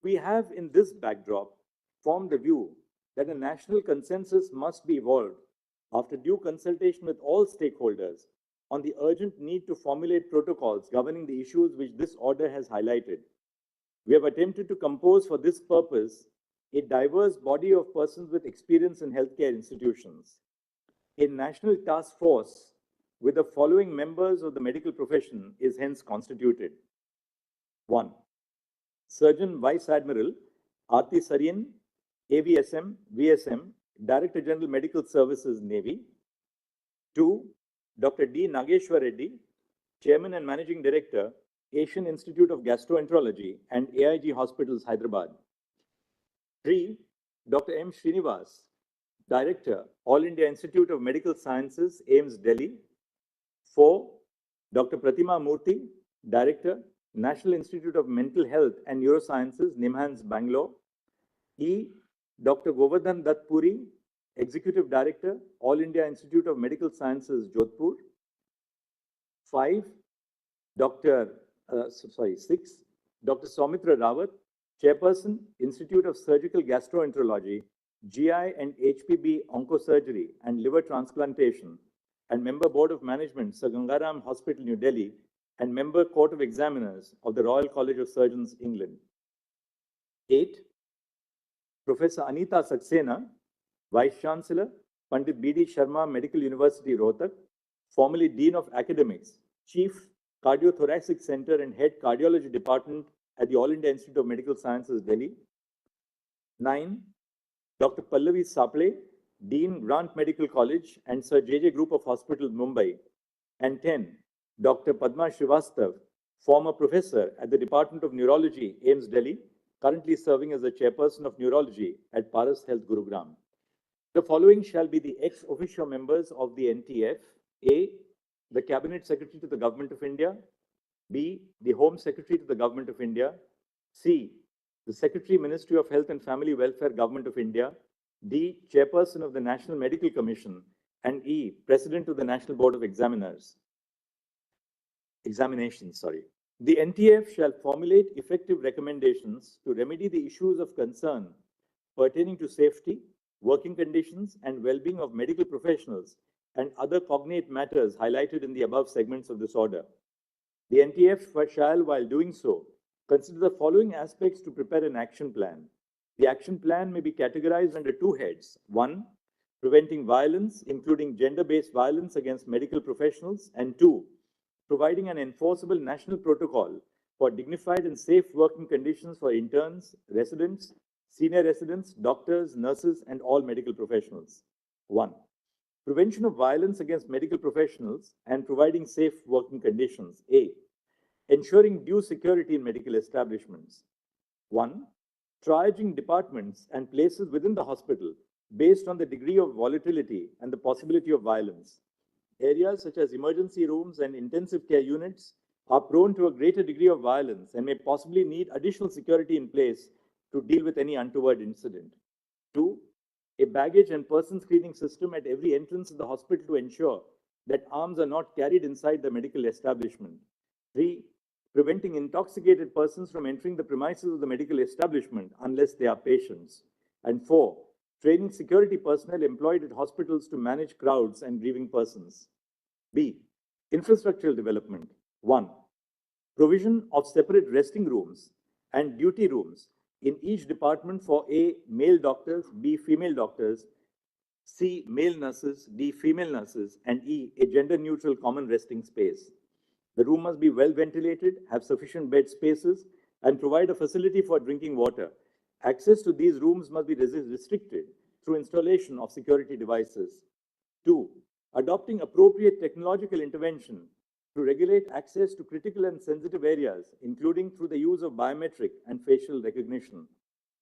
We have, in this backdrop, formed the view that a national consensus must be evolved after due consultation with all stakeholders on the urgent need to formulate protocols governing the issues which this order has highlighted. We have attempted to compose for this purpose a diverse body of persons with experience in healthcare institutions. A national task force with the following members of the medical profession is hence constituted. 1. Surgeon Vice Admiral Aarti Saryan, AVSM, VSM, Director General Medical Services, Navy. 2. Dr. D. Nageshwar Reddy, Chairman and Managing Director, Asian Institute of Gastroenterology and AIG Hospitals, Hyderabad. 3. Dr. M. Srinivas, Director, All India Institute of Medical Sciences, AIIMS, Delhi. 4. Dr. Pratima Murthy, Director, National Institute of Mental Health and Neurosciences, NIMHANS, Bangalore. E. Dr. Govardhan Dutt Puri, Executive Director, All India Institute of Medical Sciences, Jodhpur. 5. 6. Dr. Soumitra Rawat, Chairperson, Institute of Surgical Gastroenterology, GI and HPB Oncosurgery and Liver Transplantation, and Member Board of Management, Sir Gangaram Hospital, New Delhi, and Member Court of Examiners of the Royal College of Surgeons, England. 8. Professor Anita Saxena, Vice Chancellor, Pandit B.D. Sharma Medical University, Rohtak, formerly Dean of Academics, Chief Cardiothoracic Center and Head Cardiology Department at the All India Institute of Medical Sciences, Delhi. 9. Dr. Pallavi Saple, Dean, Grant Medical College and Sir J.J. Group of Hospitals, Mumbai. And 10. Dr. Padma Srivastav, former professor at the Department of Neurology, AIIMS, Delhi, currently serving as the Chairperson of Neurology at Paras Health, Gurugram. The following shall be the ex officio members of the NTF. A. The Cabinet Secretary to the Government of India. B. The Home Secretary to the Government of India. C. The Secretary, Ministry of Health and Family Welfare, Government of India. D. Chairperson of the National Medical Commission. And E. President of the National Board of Examinations. The NTF shall formulate effective recommendations to remedy the issues of concern pertaining to safety, working conditions, and well-being of medical professionals and other cognate matters highlighted in the above segments of this order. The NTF shall, while doing so, consider the following aspects to prepare an action plan. The action plan may be categorized under two heads. 1. Preventing violence, including gender-based violence against medical professionals. And 2. Providing an enforceable national protocol for dignified and safe working conditions for interns, residents, senior residents, doctors, nurses, and all medical professionals. 1. Prevention of violence against medical professionals and providing safe working conditions. A. Ensuring due security in medical establishments. 1. Triaging departments and places within the hospital based on the degree of volatility and the possibility of violence. Areas such as emergency rooms and intensive care units are prone to a greater degree of violence and may possibly need additional security in place to deal with any untoward incident. 2. A baggage and person screening system at every entrance of the hospital to ensure that arms are not carried inside the medical establishment. 3. Preventing intoxicated persons from entering the premises of the medical establishment unless they are patients. And 4. training security personnel employed at hospitals to manage crowds and grieving persons. B, infrastructural development. 1, provision of separate resting rooms and duty rooms in each department for A, male doctors, B, female doctors, C, male nurses, D, female nurses, and E, a gender-neutral common resting space. The room must be well ventilated, have sufficient bed spaces, and provide a facility for drinking water. Access to these rooms must be restricted through installation of security devices. 2, adopting appropriate technological intervention to regulate access to critical and sensitive areas, including through the use of biometric and facial recognition.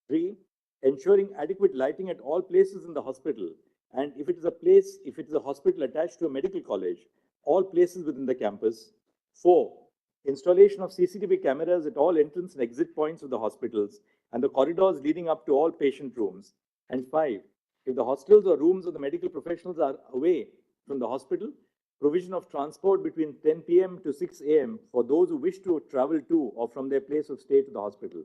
3, ensuring adequate lighting at all places in the hospital, and if it is a hospital attached to a medical college, all places within the campus. 4, installation of CCTV cameras at all entrance and exit points of the hospitals and the corridors leading up to all patient rooms. And 5, if the hostels or rooms of the medical professionals are away from the hospital, provision of transport between 10 p.m. to 6 a.m. for those who wish to travel to or from their place of stay to the hospital.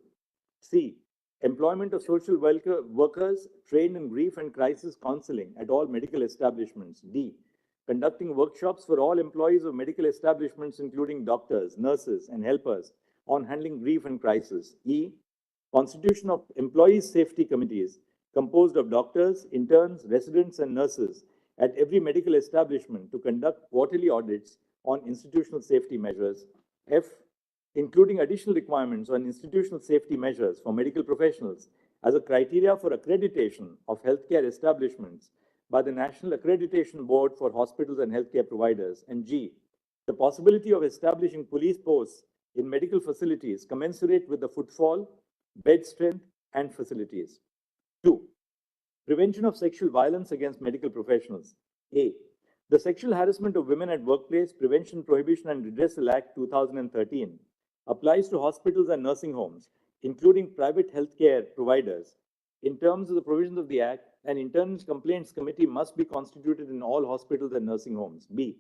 C, employment of social workers trained in grief and crisis counseling at all medical establishments. D, conducting workshops for all employees of medical establishments, including doctors, nurses, and helpers, on handling grief and crisis. E, constitution of employees' safety committees composed of doctors, interns, residents, and nurses at every medical establishment to conduct quarterly audits on institutional safety measures. F, including additional requirements on institutional safety measures for medical professionals as a criteria for accreditation of healthcare establishments by the National Accreditation Board for Hospitals and Healthcare Providers. And G, the possibility of establishing police posts in medical facilities commensurate with the footfall, bed strength, and facilities. 2, prevention of sexual violence against medical professionals. A, the Sexual Harassment of Women at Workplace Prevention, Prohibition and Redressal Act 2013 applies to hospitals and nursing homes, including private healthcare providers. In terms of the provisions of the Act, an internal complaints committee must be constituted in all hospitals and nursing homes. B,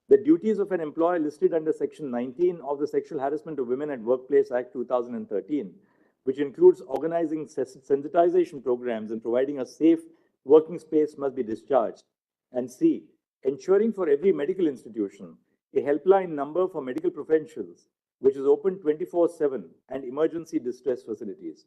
the duties of an employer listed under Section 19 of the Sexual Harassment of Women at Workplace Act 2013, which includes organizing sensitization programs and providing a safe working space, must be discharged. And C, ensuring for every medical institution a helpline number for medical professionals, which is open 24/7, and emergency distress facilities.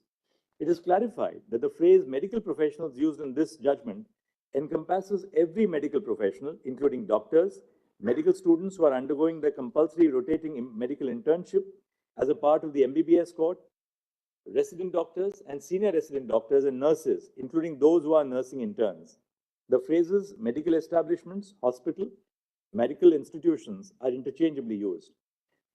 It is clarified that the phrase medical professionals used in this judgment encompasses every medical professional, including doctors, medical students who are undergoing their compulsory rotating medical internship as a part of the MBBS course, resident doctors and senior resident doctors, and nurses, including those who are nursing interns. The phrases medical establishments, hospital, medical institutions are interchangeably used.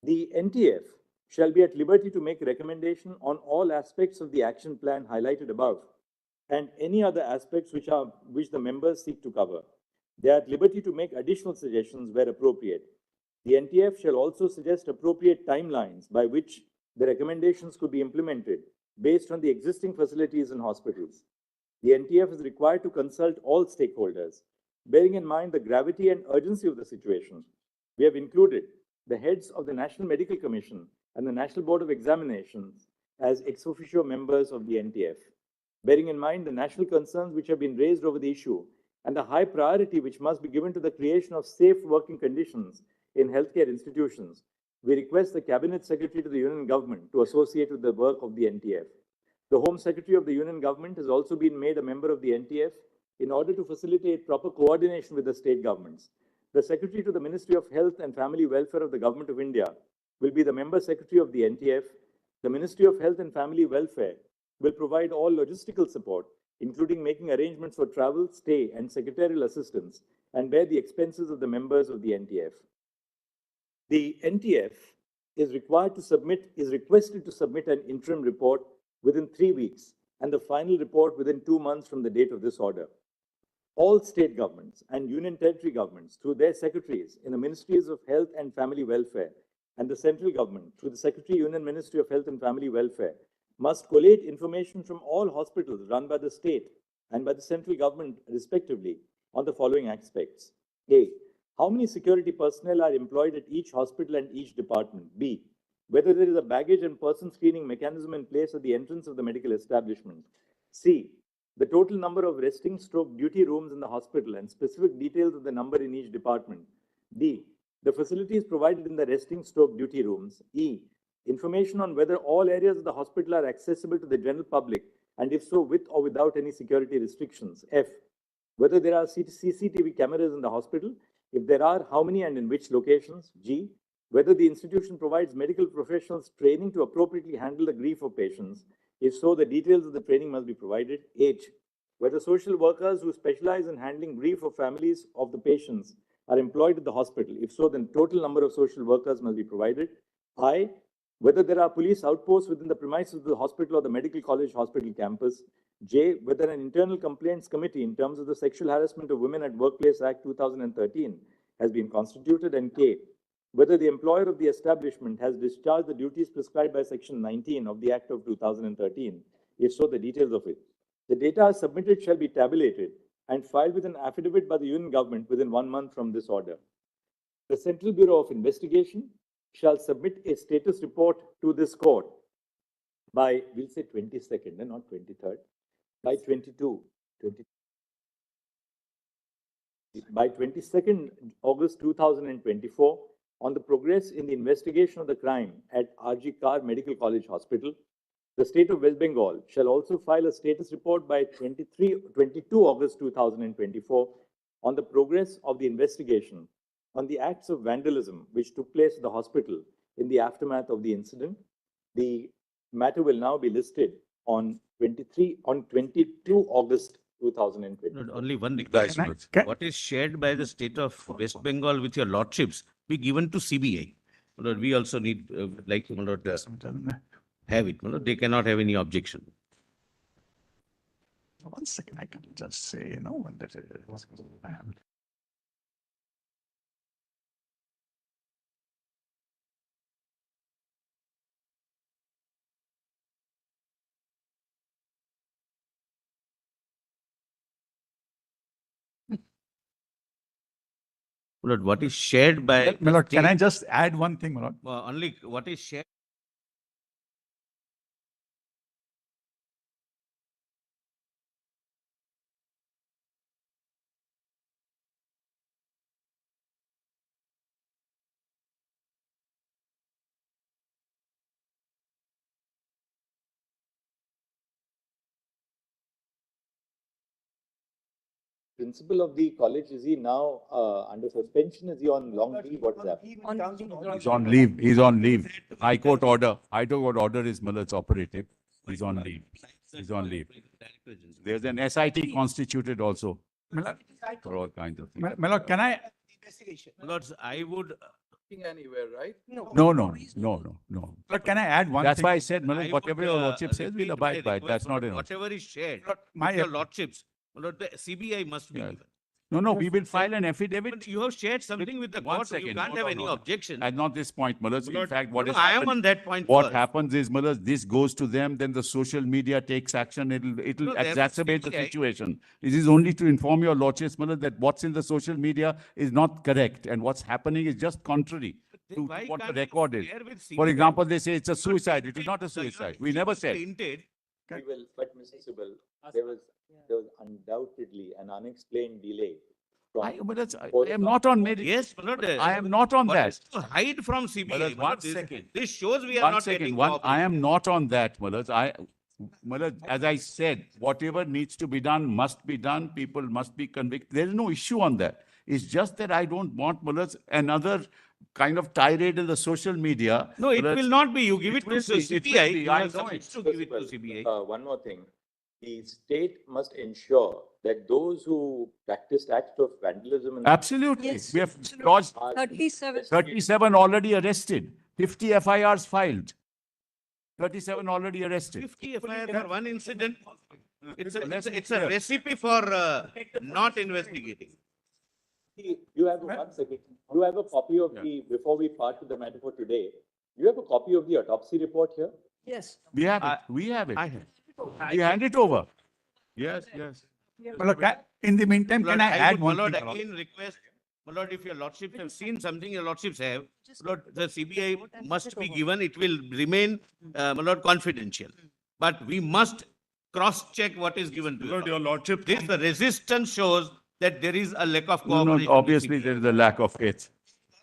The NTF shall be at liberty to make recommendation on all aspects of the action plan highlighted above and any other aspects which the members seek to cover. They are at liberty to make additional suggestions where appropriate. The NTF shall also suggest appropriate timelines by which the recommendations could be implemented based on the existing facilities in hospitals. The NTF is required to consult all stakeholders. Bearing in mind the gravity and urgency of the situation, we have included the heads of the National Medical Commission and the National Board of Examinations as ex officio members of the NTF. Bearing in mind the national concerns which have been raised over the issue and the high priority which must be given to the creation of safe working conditions in healthcare institutions, we request the Cabinet Secretary to the Union Government to associate with the work of the NTF. The Home Secretary of the Union Government has also been made a member of the NTF in order to facilitate proper coordination with the state governments. The Secretary to the Ministry of Health and Family Welfare of the Government of India will be the Member Secretary of the NTF. The Ministry of Health and Family Welfare will provide all logistical support, including making arrangements for travel, stay, and secretarial assistance, and bear the expenses of the members of the NTF. The NTF is requested to submit an interim report within 3 weeks and the final report within 2 months from the date of this order. All state governments and union territory governments, through their secretaries in the Ministries of Health and Family Welfare, and the central government, through the Secretary Union Ministry of Health and Family Welfare, must collate information from all hospitals run by the state and by the central government, respectively, on the following aspects. A, how many security personnel are employed at each hospital and each department? B, whether there is a baggage and person screening mechanism in place at the entrance of the medical establishment. C, the total number of resting stroke duty rooms in the hospital and specific details of the number in each department. D, the facilities provided in the resting stroke duty rooms. E, information on whether all areas of the hospital are accessible to the general public, and if so, with or without any security restrictions. F, whether there are CCTV cameras in the hospital. If there are, how many and in which locations? G, whether the institution provides medical professionals training to appropriately handle the grief of patients. If so, the details of the training must be provided. H, whether social workers who specialize in handling grief of families of the patients are employed at the hospital. If so, then total number of social workers must be provided. I, whether there are police outposts within the premises of the hospital or the medical college hospital campus. J, whether an internal complaints committee in terms of the Sexual Harassment of Women at Workplace Act 2013 has been constituted. And K, whether the employer of the establishment has discharged the duties prescribed by Section 19 of the Act of 2013. If so, the details of it. The data submitted shall be tabulated and filed with an affidavit by the Union Government within 1 month from this order. The Central Bureau of Investigation shall submit a status report to this court by, we'll say 22nd and not 23rd, by 22nd August 2024 on the progress in the investigation of the crime at RG Kar Medical College Hospital. The state of West Bengal shall also file a status report by 22 August 2024 on the progress of the investigation on the acts of vandalism which took place at the hospital in the aftermath of the incident. The matter will now be listed on 22 August 2020. Only one request. What is shared by the state of West Bengal with your lordships be given to CBI. We also need, like, have it. They cannot have any objection. 1 second, I can just say, when that is. Lord, what is shared by... My lord, can I just add one thing, my lord? Only what is shared... Principal of the college, is he now under suspension? Is he on long leave? What is that? He's on leave. He's on leave. High Court order. High Court order is Millard's operative. He's on leave. He's on leave. There's an SIT constituted also for all kinds of things. My lord, can I? Lords, I would... Anywhere, right? No. Lord, can I add one That's thing? why I said, Millard, I whatever would, your lordship says, we'll repeat abide my by it. That's request, not enough. Whatever is shared, My- with your lordships, Lord, the CBI must be Yeah. given. No, we will file an affidavit. But you have shared something with the One court, you second. can't have any objection. And not this point, Millard. In Lord, fact, what no, is I am on that point What first. happens is, Millard, this goes to them, then the social media takes action. It'll No, there was exacerbate the CBI. situation. It is only to inform your lordships, Millard, that what's in the social media is not correct, and what's happening is just contrary to Why what the can't we record is. share with For CBI? example, they say it's a suicide. It is not a suicide. We never said. Tainted. We will, but Mr. Sibal, there was undoubtedly an unexplained delay. I am not on merit. Yes, Lord. I am not on What that. is to hide from CBI? Millard, one This- second. This shows we are One not second, getting I am not on that, Millard. Millard, as I said, whatever needs to be done must be done. People must be convicted. There is no issue on that. It's just that I don't want, Millard, another kind of tirade in the social media. No, it Millard, will not be. You give it to will be, it will CBI. be. You I have know some it. to give it to CBI. One more thing. The state must ensure that those who practiced acts of vandalism and Absolutely. Yes, We have absolutely. lodged 37. 37 already arrested, 50 FIRs filed. 37 already arrested. 50 FIR for one incident. It's let's be it's a clear. recipe for not investigating. You have, 1 second, you have a copy of the, before we part to the matter for today, you have a copy of the autopsy report here? Yes. We have it. We have it. I have. We hand it over. Yes. My lord, in the meantime, can I add one Lord, thing? my lord? again request, my Lord, if your lordships have seen something your lordships have, Lord, the CBI must be given. It will remain, my Lord, confidential. But we must cross-check what is given to My lord, you. your lordship. This resistance shows that there is a lack of No, cooperation. no, obviously there is a lack of faith.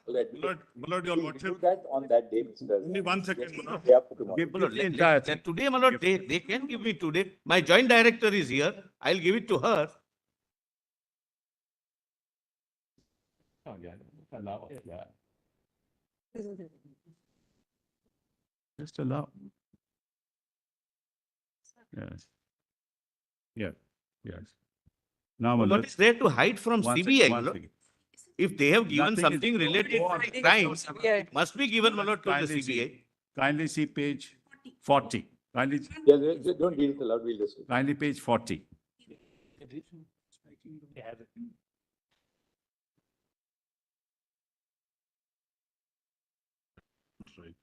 Let My lord, your we do lordship. that on that day, Mr. Only 1 second, my lord. Day after tomorrow. Give My lord, the entire thing. today, my lord, they can give me today. My joint director is here. I'll give it to her. Oh, yeah, allow, yeah. Just allow. Yes. Yeah, yes. Now, my What lord, is there to hide from one CBI? second, my one lord? second. If they have given Nothing is- something related to crimes, it must be given, my lord, to the Kindly CBI. see, kindly see page 40. Kindly, Don't read it aloud, we'll just. kindly page 40. Right.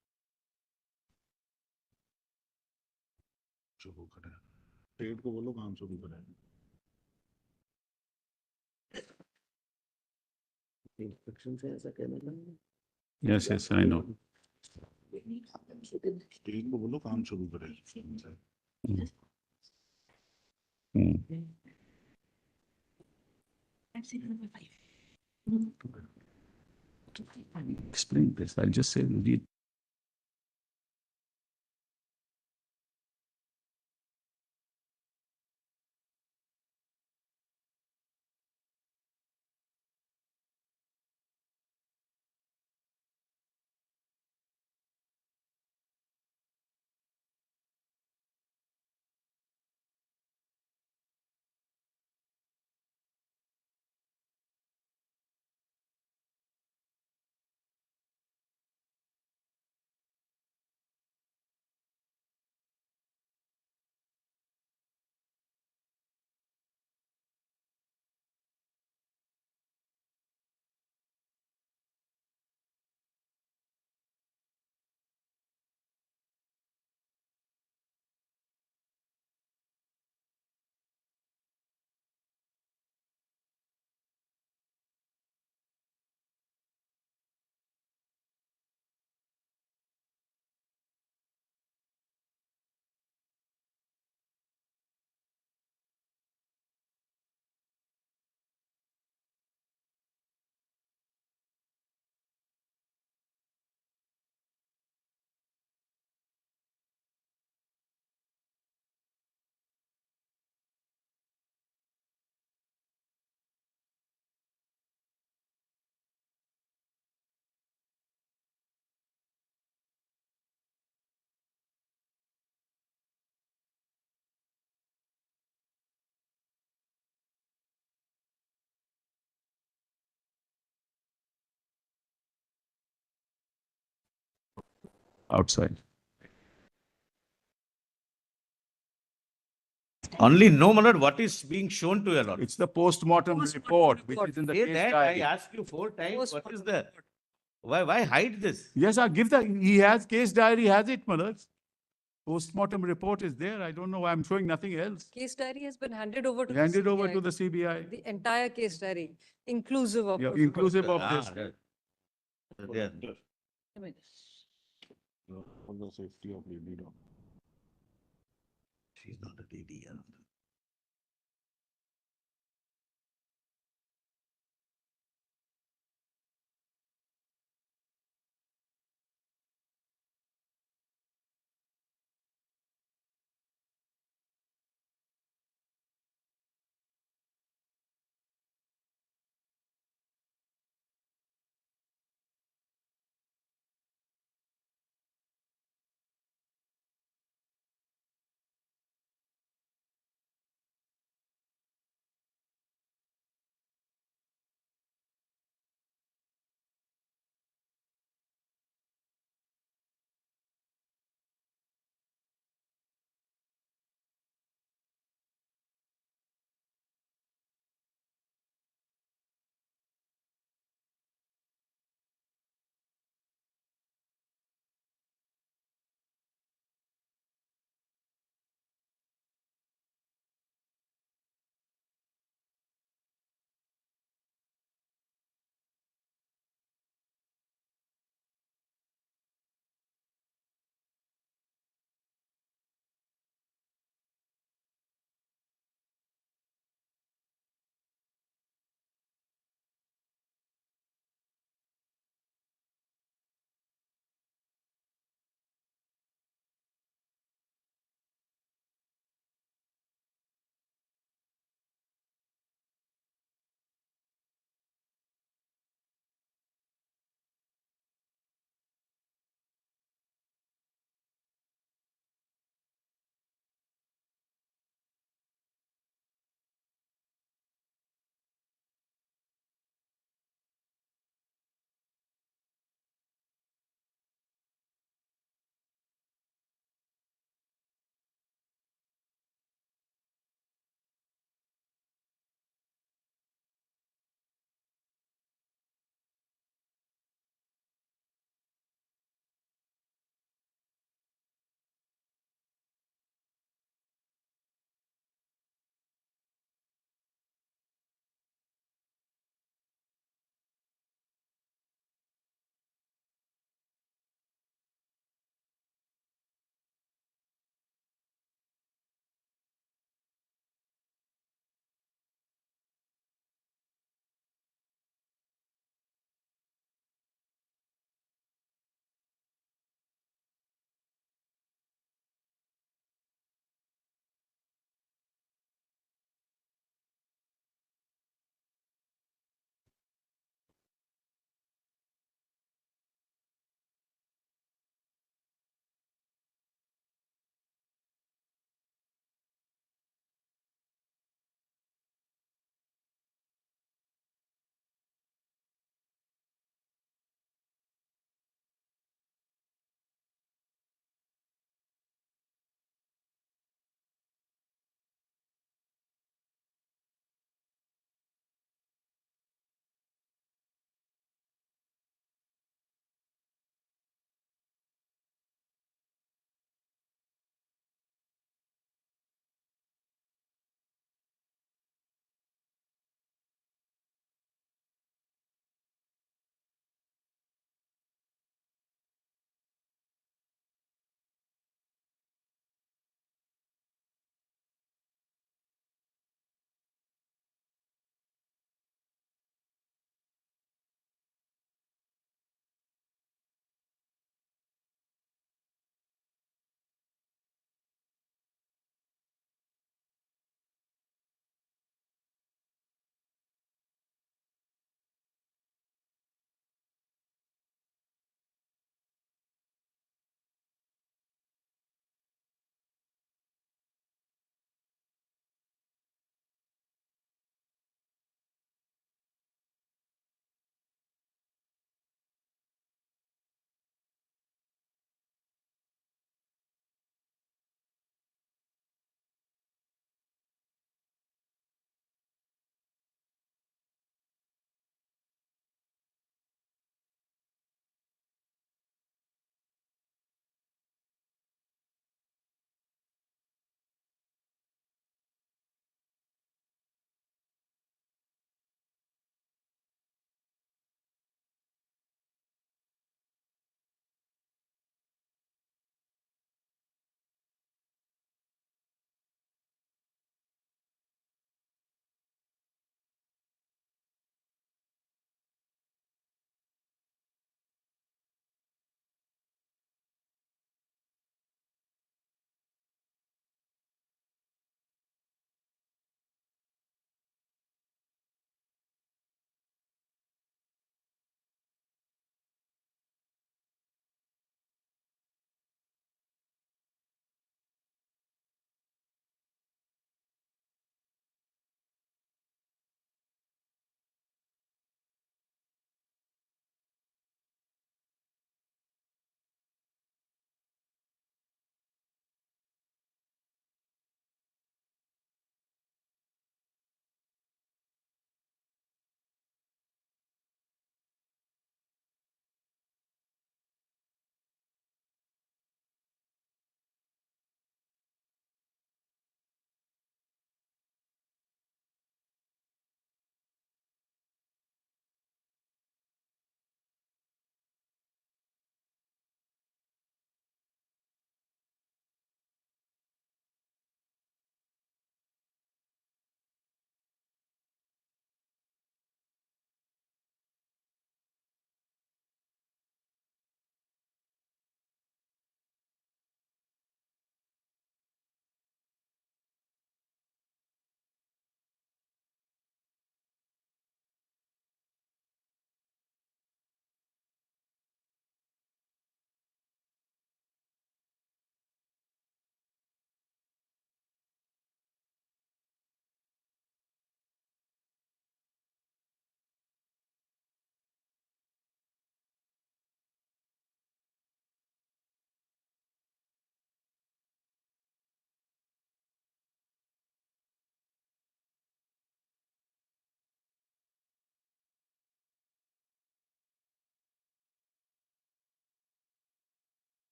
शुरू करें पेट को बोलो काम शुरू करें Yes, yes, I know. पेट को बोलो काम शुरू करें Hmm. Explain this. I'll just say, read. Outside. Only no, my lord, what is being shown to your lord? It's the post-mortem report, which is in the Say case that, I diary. asked you 4 times, what is there? Why hide this? Yes, I'll give he has case diary, has it, my lord? Post-mortem report is there. I don't know why I'm showing nothing else. Case diary has been handed over to the Handed over CBI. to the CBI. The entire case diary, inclusive of. Yeah, protocol. inclusive of Ah, this. there. I mean, for the safety of lady dog She's not a lady. Yeah.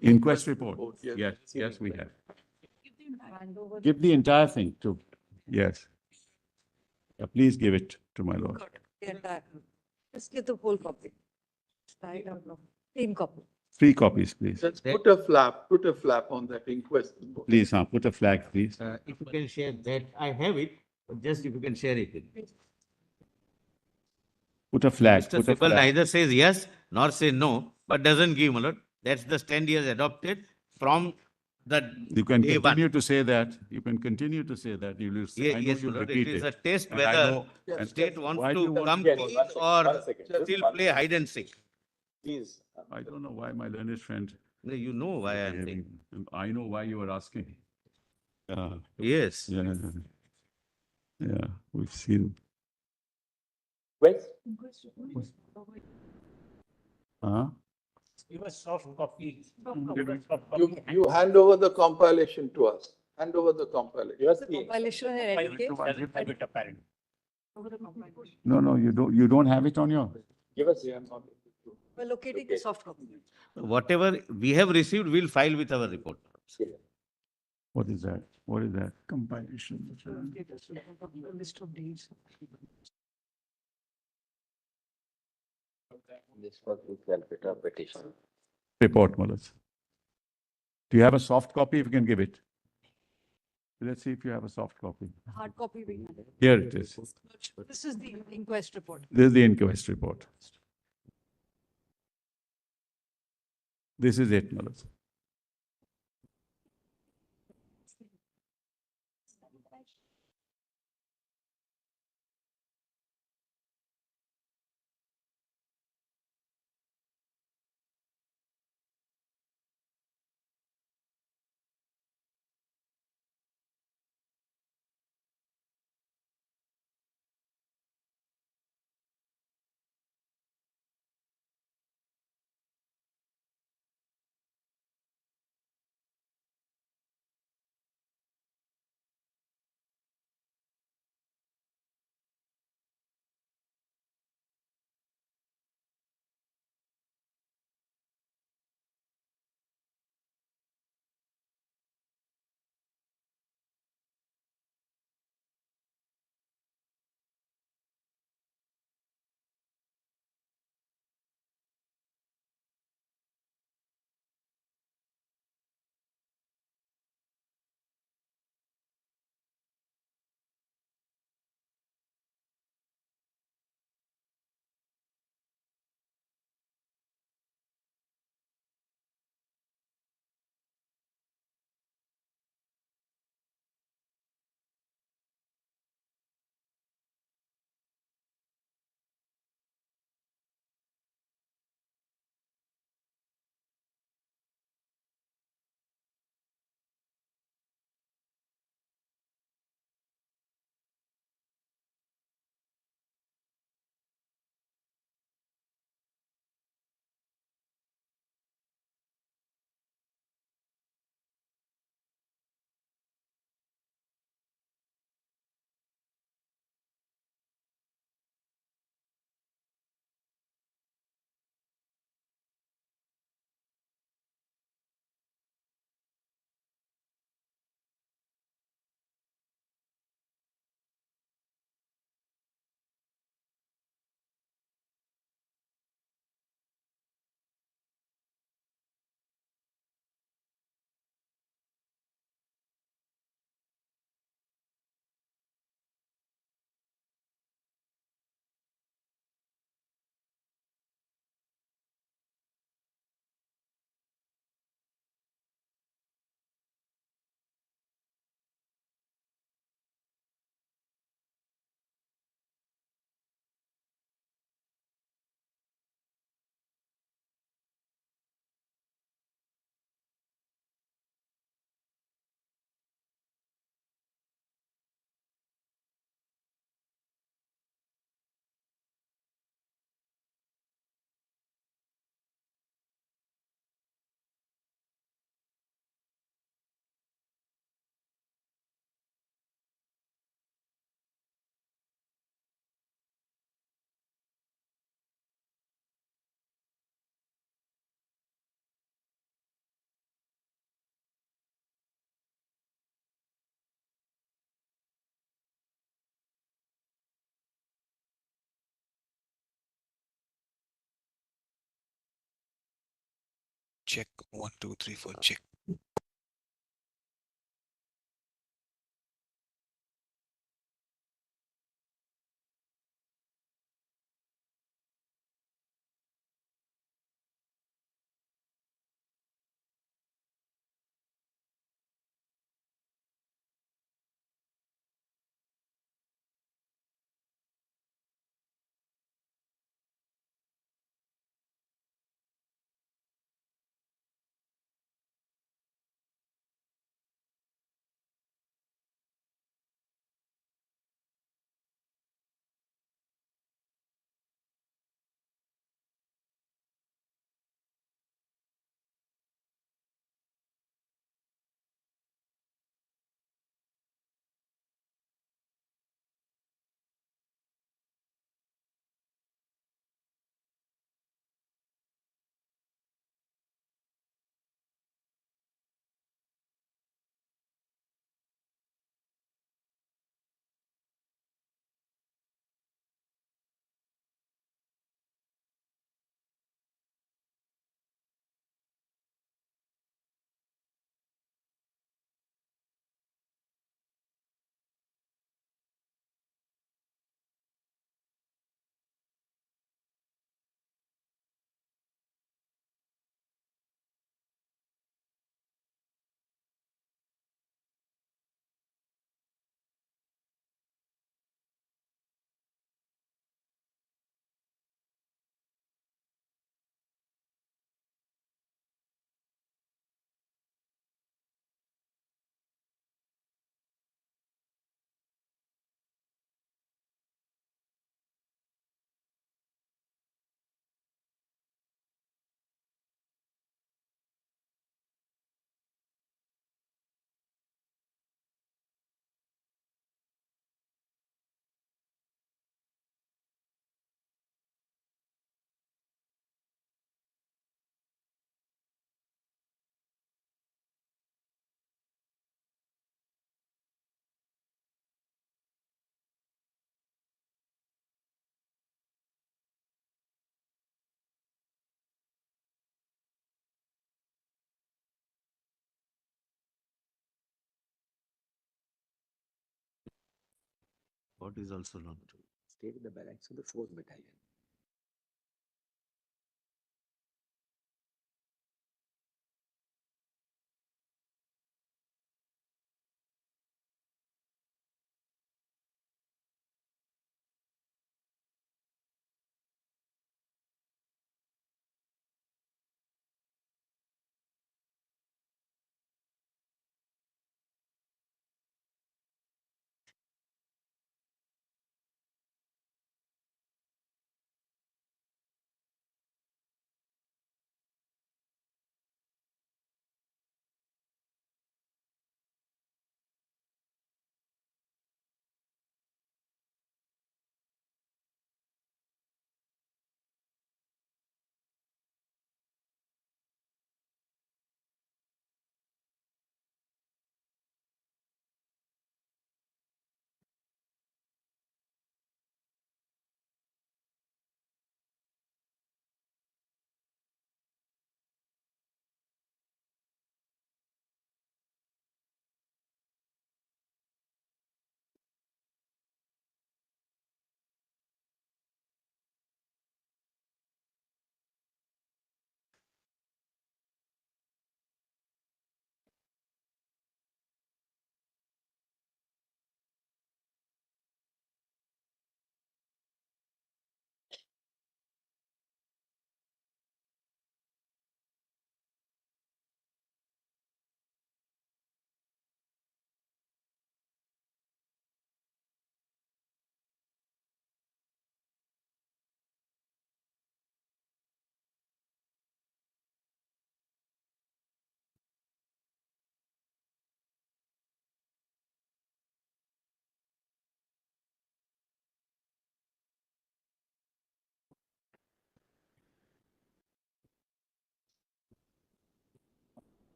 Inquest report. Yes, yes, we have. Give the entire thing to, yes. Please give it to my lord. The entire- Just get the whole copy. I don't know. 10 copy. 3 copies, please. Just put a flap on that inquest. report. Please, put a flag, please. If you can share that, I have it, but just if you can share it. Put a flag, Mr. put a Sibal flag. neither says yes nor say no, but doesn't give, my lord. That's the stand he has adopted from the You can day one. continue to say that. You can continue to say that. You will say, I know Yes, my you'll lord, repeat it is a it. test And I whether know- and state wants why do you to want come Yes, clean one second, or one second, just still one play hide and seek. Please. I don't know why my learned friend. No, you know why I am saying. I know why you are asking. Yes. Yeah, yeah, we've seen. Wait. Huh? Give a soft copy. You hand over the compilation to us. Hand over the compilation. Yes, Compilation and edit. No, you don't have it on your. give us. We're locating the soft copy. Whatever we have received, we'll file with our report. What is that? What is that? Compilation. List of deeds. This was the petition. Report, Malas. Do you have a soft copy? If you can give it. Let's see if you have a soft copy. Hard copy we have. Here it is. This is the inquest report. This is the inquest report. This is it, Malas. Check 1, 2, 3, 4. Check. What is also not true? Stay with the barracks of the 4th Battalion.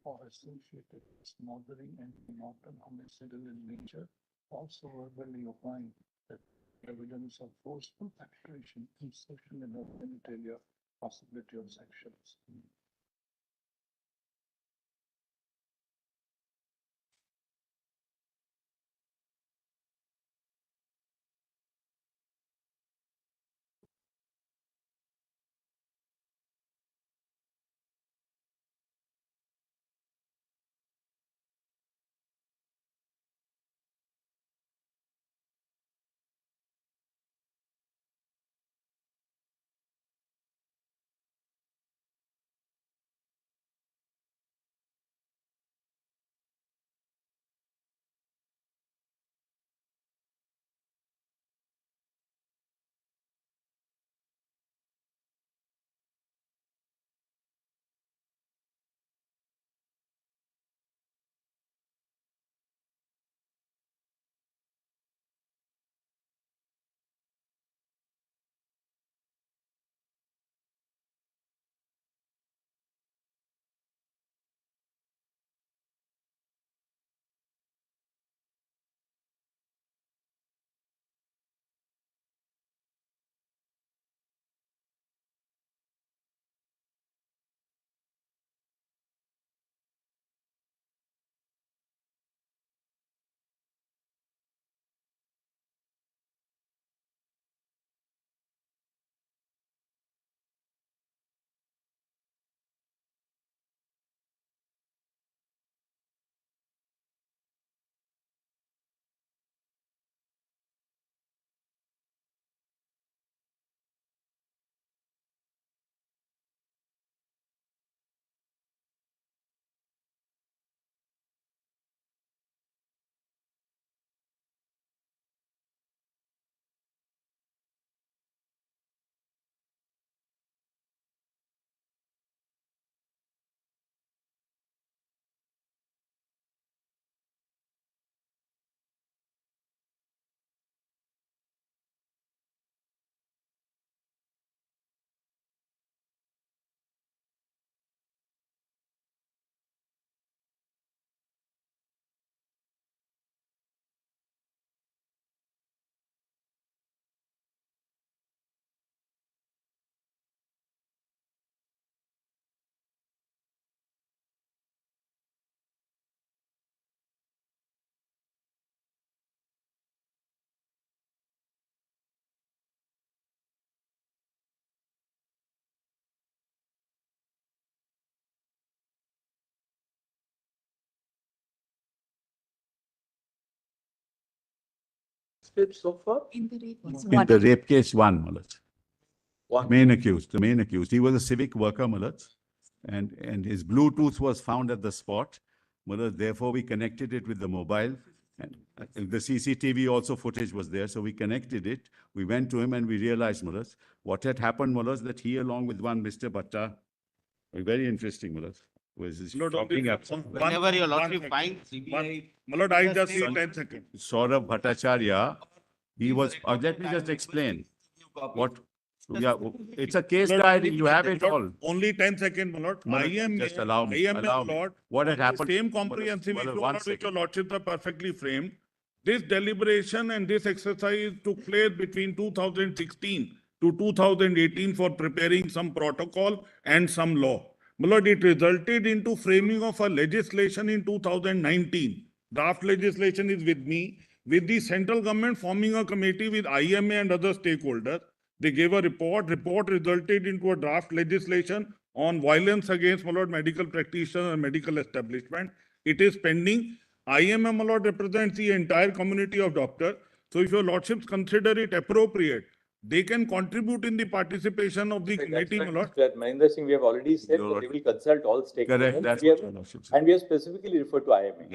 Or associated with smothering and not unnecessary in nature, also verbally opine that Evidence of forceful penetration, insertion in a genitalia, possibility of sections. So far? In the rape case, one, my lords. The main accused. He was a civic worker, my lords. And his Bluetooth was found at the spot. My lords, therefore, we connected it with the mobile. And the CCTV also footage was there. So we connected it. We went to him and we realized, my lords, what had happened, my lords, that he along with one Mr. Bhatta, very interesting, my lords, was his shopping app. Whenever your lordship finds CBI. My lord, I just need 10 seconds. Saurabh Bhattacharya, he was, let me just explain. What, yeah, it's a case diary, you have it all. Only 10 seconds, my lord. My lord, just allow me, allow me. Lord. What had happened? Same comprehensive My lord, issue, one not which your second. lordships are perfectly framed. This deliberation and this exercise took place between 2016 to 2018 for preparing some protocol and some law. My lord, it resulted into framing of a legislation in 2019. Draft legislation is with me, with the central government forming a committee with IMA and other stakeholders. They gave a report. Report resulted into a draft legislation on violence against, my lord, medical practitioners and medical establishment. It is pending. IMA, my lord, represents the entire community of doctors. So if your lordships consider it appropriate, they can contribute in the participation of the committee, my lord. Mahendra Singh, we have already said that they will consult all stakeholders. Correct, that's We have- what your lordship said. And we have specifically referred to IMA.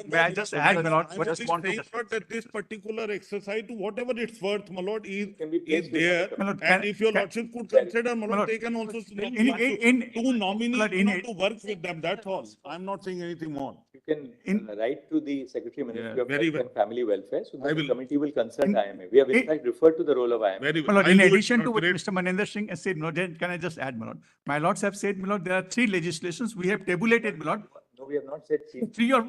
May I just add, my lord, that this particular exercise, to whatever it's worth, my lord, is there. And if your lordship could consider, my lord, they can also two nominees to work with them, that's all. I'm not saying anything more. You can write to the Secretary Ministry of very Health well. and Family Welfare, so that the will. committee will consult IMA. We have in fact referred to the role of IMA. Very My well. lord, I'll in do it, addition to what great. Mr. Mahendra Singh has said, my lord, can I just add, my lord? My lords have said, my lord, there are three legislations. We have tabulated, my lord. No, we have not said chief. Three or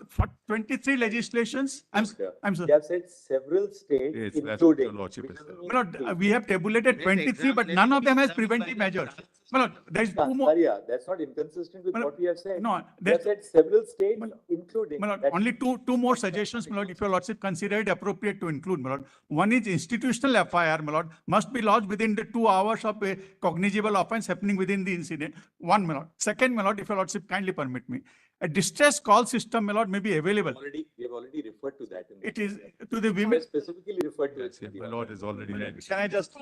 for 23 legislations. I'm We sorry. have said several states, Yes, that's what including. your lordship which is doesn't mean My lord, states. we have tabulated 23, but none of them has preventive measures. My lord, there is two more. Saria, that's not inconsistent with My lord, what we have said. No, We have there's, said several states, My lord, including. my lord, That's- only two more suggestions, my lord, if your lordship consider it appropriate to include, my lord. One is institutional FIR, my lord, must be lodged within the 2 hours of a cognizable offense happening within the incident. One, my lord. Second, my lord, if your lordship kindly permit me, a distress call system, my lord, may be available. We have already referred to that. It is to the We women. have specifically referred to Yes, it. yes, my lord is already ready. Can I just?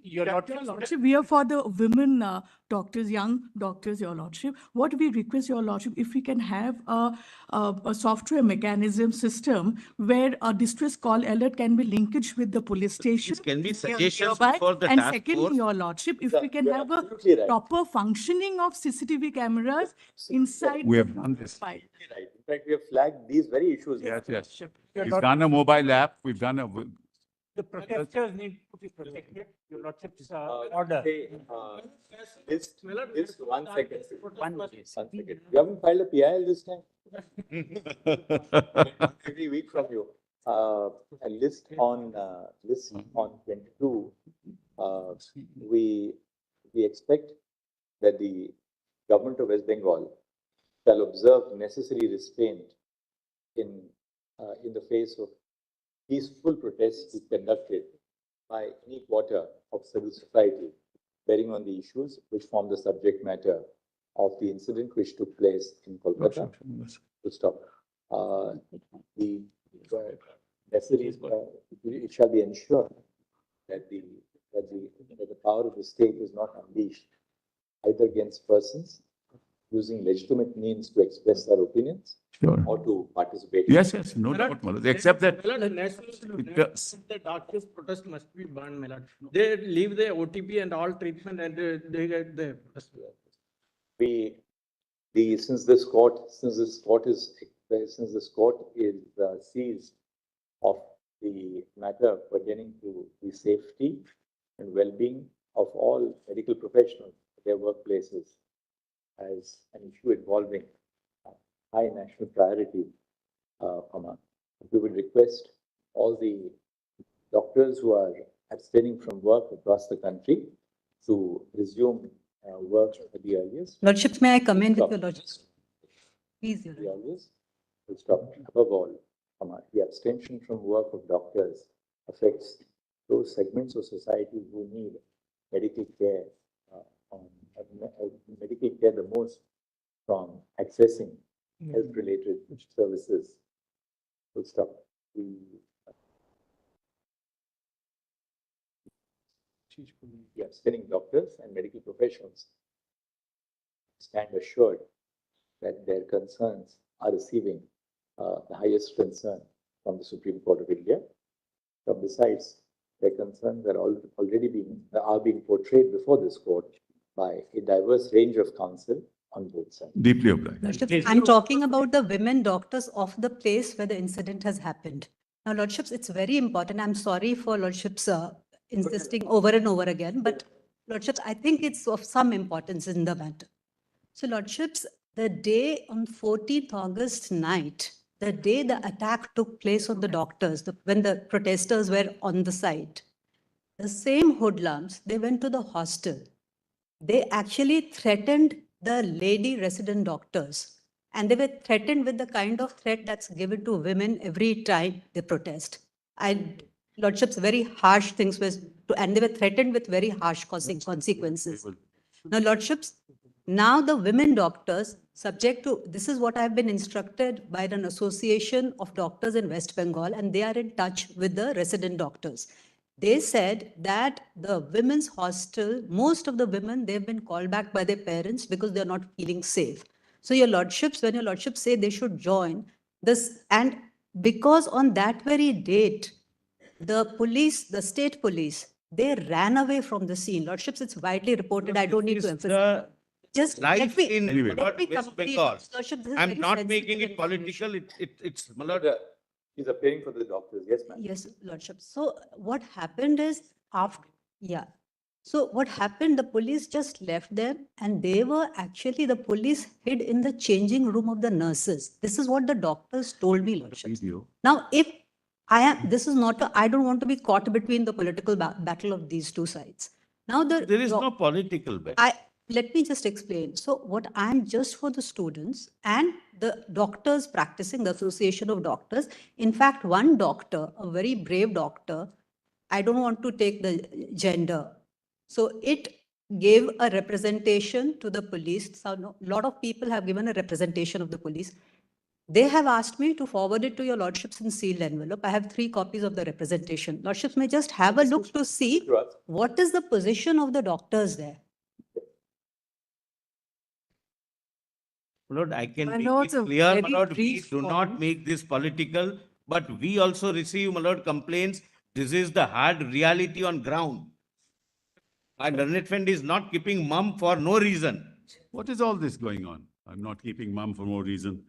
Your lordship, we are for the women doctors, young doctors, your lordship. What we request, your lordship, if we can have a software mechanism system where a distress call alert can be linkage with the police station. This can be Here- suggestions hereby. for the And task secondly, force. your lordship, if Sir, we can you're have a absolutely right. proper functioning of CCTV cameras inside. We the have done this. file. Right. In fact, we have flagged these very issues. Yes, yes. Your We've lordship. done a mobile app, we've done a, The protesters need to be protected. Your lordship's List, 1 second. One second. You haven't filed a PIL this time? Every week from you. A list on 22. We expect that the government of West Bengal shall observe necessary restraint in the face of peaceful protests to be conducted by any quarter of civil society bearing on the issues which form the subject matter of the incident which took place in Kolkata. To stop. The necessary, it shall be ensured that the power of the state is not unleashed either against persons using legitimate means to express their opinions sure. or to participate. Yes, yes, no doubt, my lord. Except that The doctors' protest must be banned, my lord. They leave the OTP and all treatment and they get the. Since this court is seized of the matter pertaining to the safety and well-being of all medical professionals at their workplaces as an issue involving high national priority, we would request all the doctors who are abstaining from work across the country to resume work at the earliest. Lordships, may I come in with your lordships? Please, Your The earliest. We'll stop. Above all, the abstention from work of doctors affects those segments of society who need medical care, medical care the most from accessing health-related services. We'll stop. The abstaining doctors and medical professionals stand assured that their concerns are receiving the highest concern from the Supreme Court of India. But besides, their concerns are being portrayed before this court by a diverse range of counsel on both sides. deeply obliged. Lordships, I'm talking about the women doctors of the place where the incident has happened. Now, Lordships, it's very important. I'm sorry for Lordships insisting over and over again, but Lordships, I think it's of some importance in the matter. So, Lordships, the day on 14th August night, the day the attack took place on the doctors, when the protesters were on the site, the same hoodlums, they went to the hostel. They actually threatened the lady resident doctors, and they were threatened with the kind of threat that's given to women every time they protest. Lordships, very harsh things and they were threatened with very harsh consequences. Now, Lordships, now the women doctors, subject to, this is what I've been instructed by an association of doctors in West Bengal, and they are in touch with the resident doctors. They said that the women's hostel, most of the women, they've been called back by their parents because they're not feeling safe. So your lordships, when your lordships say they should join this, and because on that very date, the police, the state police, they ran away from the scene. Lordships, it's widely reported. I don't need to emphasize. Just Life in let me West complete. Bengal. Lordship, this is I'm very not sensitive making it information. political. It's my lord. He's appearing for the doctors. Yes, ma'am. Yes, Lordship. So what happened is after, yeah. So what happened, the police just left them and they were actually, the police hid in the changing room of the nurses. This is what the doctors told me, Lordship. Now, if I am, this is not, I don't want to be caught between the political battle of these two sides. Now There is no political battle. Let me just explain. So what I'm just for the students and the doctors practicing, the Association of Doctors. In fact, one doctor, a very brave doctor, I don't want to take the gender. So it gave a representation to the police. So a lot of people have given a representation of the police. They have asked me to forward it to your lordships in sealed envelope. I have 3 copies of the representation. Lordships may just have a look to see what is the position of the doctors there. My Lord, I can My make Lord, it it's a clear, my very Lord, brief please do not point. make this political, but we also receive, my Lord, complaints. This is the hard reality on ground. My learned friend is not keeping mum for no reason. What is all this going on? I'm not keeping mum for no reason.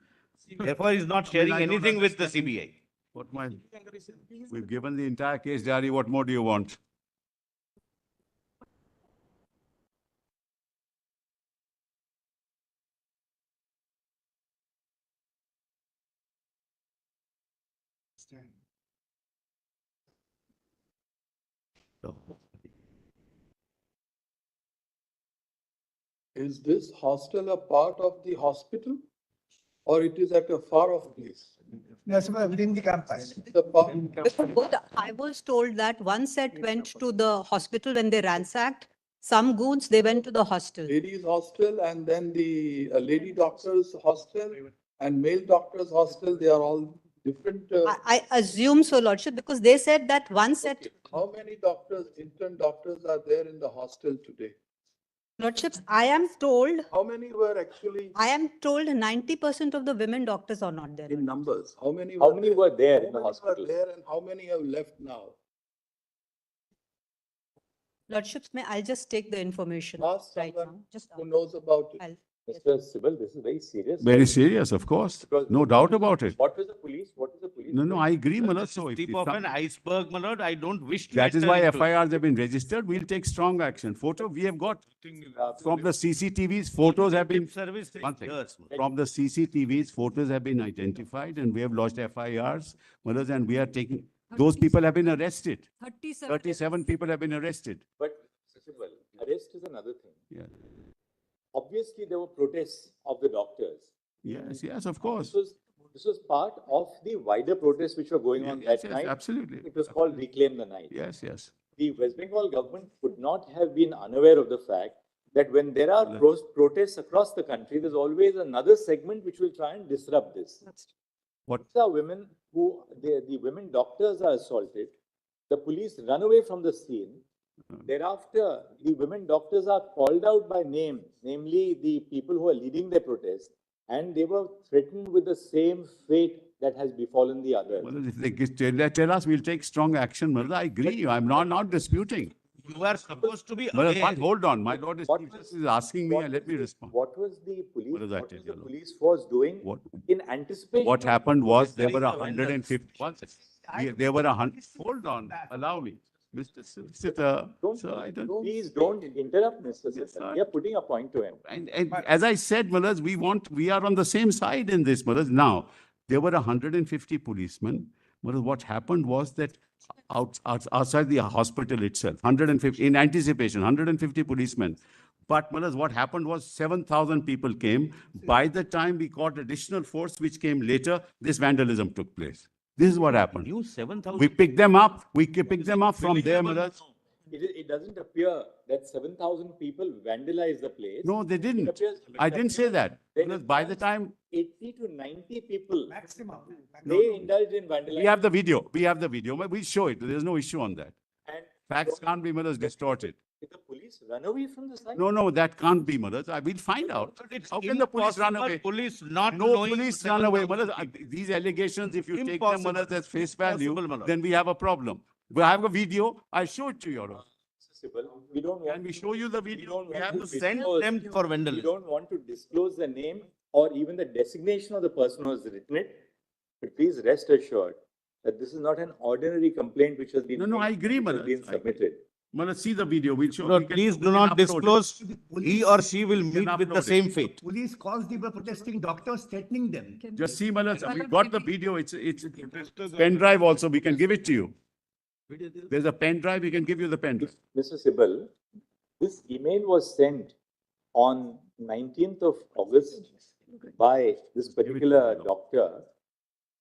Therefore, he is not I sharing don't anything with the understand. CBI. We've given the entire case diary. What more do you want? Is this hostel a part of the hospital or it is at a far off place? That's within the campus. But I was told that one set went to the hospital when they ransacked. Some goons, they went to the hostel. Ladies hostel and then the lady doctors hostel and male doctors hostel, they are all different. I assume so, Lordship, because they said that one set. Okay. How many doctors, intern doctors are there in the hostel today? Lordships, I am told. How many were actually? I am told 90% of the women doctors are not there. In numbers, how many? How many were there in the How many hospital? were there and how many have left now? Lordships, I'll just take the information Ask right someone now. Just who knows about it. Mr. Sybil, this is very serious. Very serious, of course. Because No doubt about it. What was the police? What is the police? No, I agree, my Lord. So if Tip of an iceberg, my Lord, I don't wish to. that is enter why into it. FIRs have been registered, we'll take strong action. Photo, we have got from the CCTVs, photos have been. Service One thing. years, From the CCTVs, photos have been identified and we have lodged FIRs, Malas, and we are taking, those people have been arrested. 37 people have been arrested. But Sybil, arrest is another thing. Yeah. Obviously, there were protests of the doctors. Yes, of course. This was part of the wider protests which were going on that night. Absolutely. It was called Reclaim the Night. Yes. The West Bengal government could not have been unaware of the fact that when there are protests across the country, there's always another segment which will try and disrupt this. What? These are women who, the women doctors are assaulted. The police run away from the scene. Thereafter, the women doctors are called out by name, namely the people who are leading the protest, and they were threatened with the same fate that has befallen the others. Well, if they tell us, we'll take strong action, Mother. I agree. I'm not disputing. You are supposed to be Mother, aware. hold on. My Lord is asking me, let me respond. What was the police? What does that What tell was you, the Lord? police force doing in anticipation? What happened was there were Very 150. There were 100. Hold on. Allow me. Mr. Solicitor, Please don't interrupt, Mr. Sir. We are putting a point to him. And as I said, Malas, we are on the same side in this, Malas. Now, there were 150 policemen. Malas, what happened was that outside the hospital itself, 150, in anticipation, 150 policemen. But Malas, what happened was 7,000 people came. By the time we got additional force, which came later, this vandalism took place. This is what happened. You 7,000. We picked them up. We picked them up from there, Malas. It doesn't appear that 7,000 people vandalized the place. No, they didn't. I didn't say that. Because by the time 80 to 90 people, they indulged in vandalism. we have the video, we show it. There's no issue on that. And Facts can't be, Malas, distorted. did the police run away from the site? No, that can't be, Malas. We'll find out. How can the police run away? Police not No knowing police the run away, 7,000. Malas. These allegations, if you take them, Impossible. Malas, as face value, Impossible, Malas. then we have a problem. We have a video. I'll show it to you, Your Honor. We don't want Can we show you the video? We have to to Send disclose- them for We vandalism. don't want to disclose the name or even the designation of the person who has written it. But please rest assured that this is not an ordinary complaint which has been No, I agree, which has Manas. been I agree. submitted. Well, let's see the video. We'll show. Lord, we can- please we do can not upload it. disclose. He or she will We can meet with the upload it. same fate. Police caused the protesting doctors, threatening them. Just see, Malad, we got the video. It's pen drive also. We can give it to you. There's a pen drive. We can give you the pen drive. Mr. Sibal, this email was sent on 19th of August by this particular doctor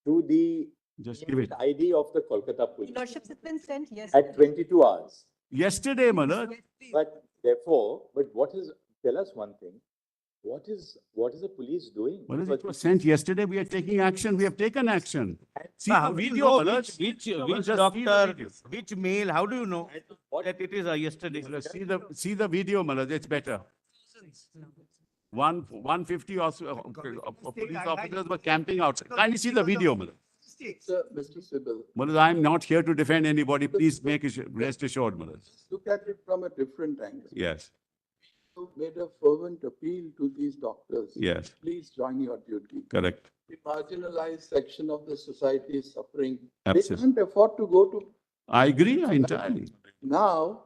to the Just give it. ID of the Kolkata police Lordships, it's been sent at yesterday. 22 hours. Yesterday, Malad. But therefore, tell us one thing, what is the police doing? Malad, it was sent yesterday. We are taking action. We have taken action. See How the do you video, know Malad. which Just see the doctor, video. which mail, how do you know that it is yesterday? Malad, see the video, Malad. It's better. 150 also, police officers were camping outside. Kindly see the video, Malad. Sir, Mr. Sibal, Malad, I'm not here to defend anybody. Please make it rest assured, Malad. look at it from a different angle. Yes, You made a fervent appeal to these doctors. yes, Please join your duty. correct. The marginalized section of the society is suffering. Absolutely. They can't afford to go to. I agree entirely. Now,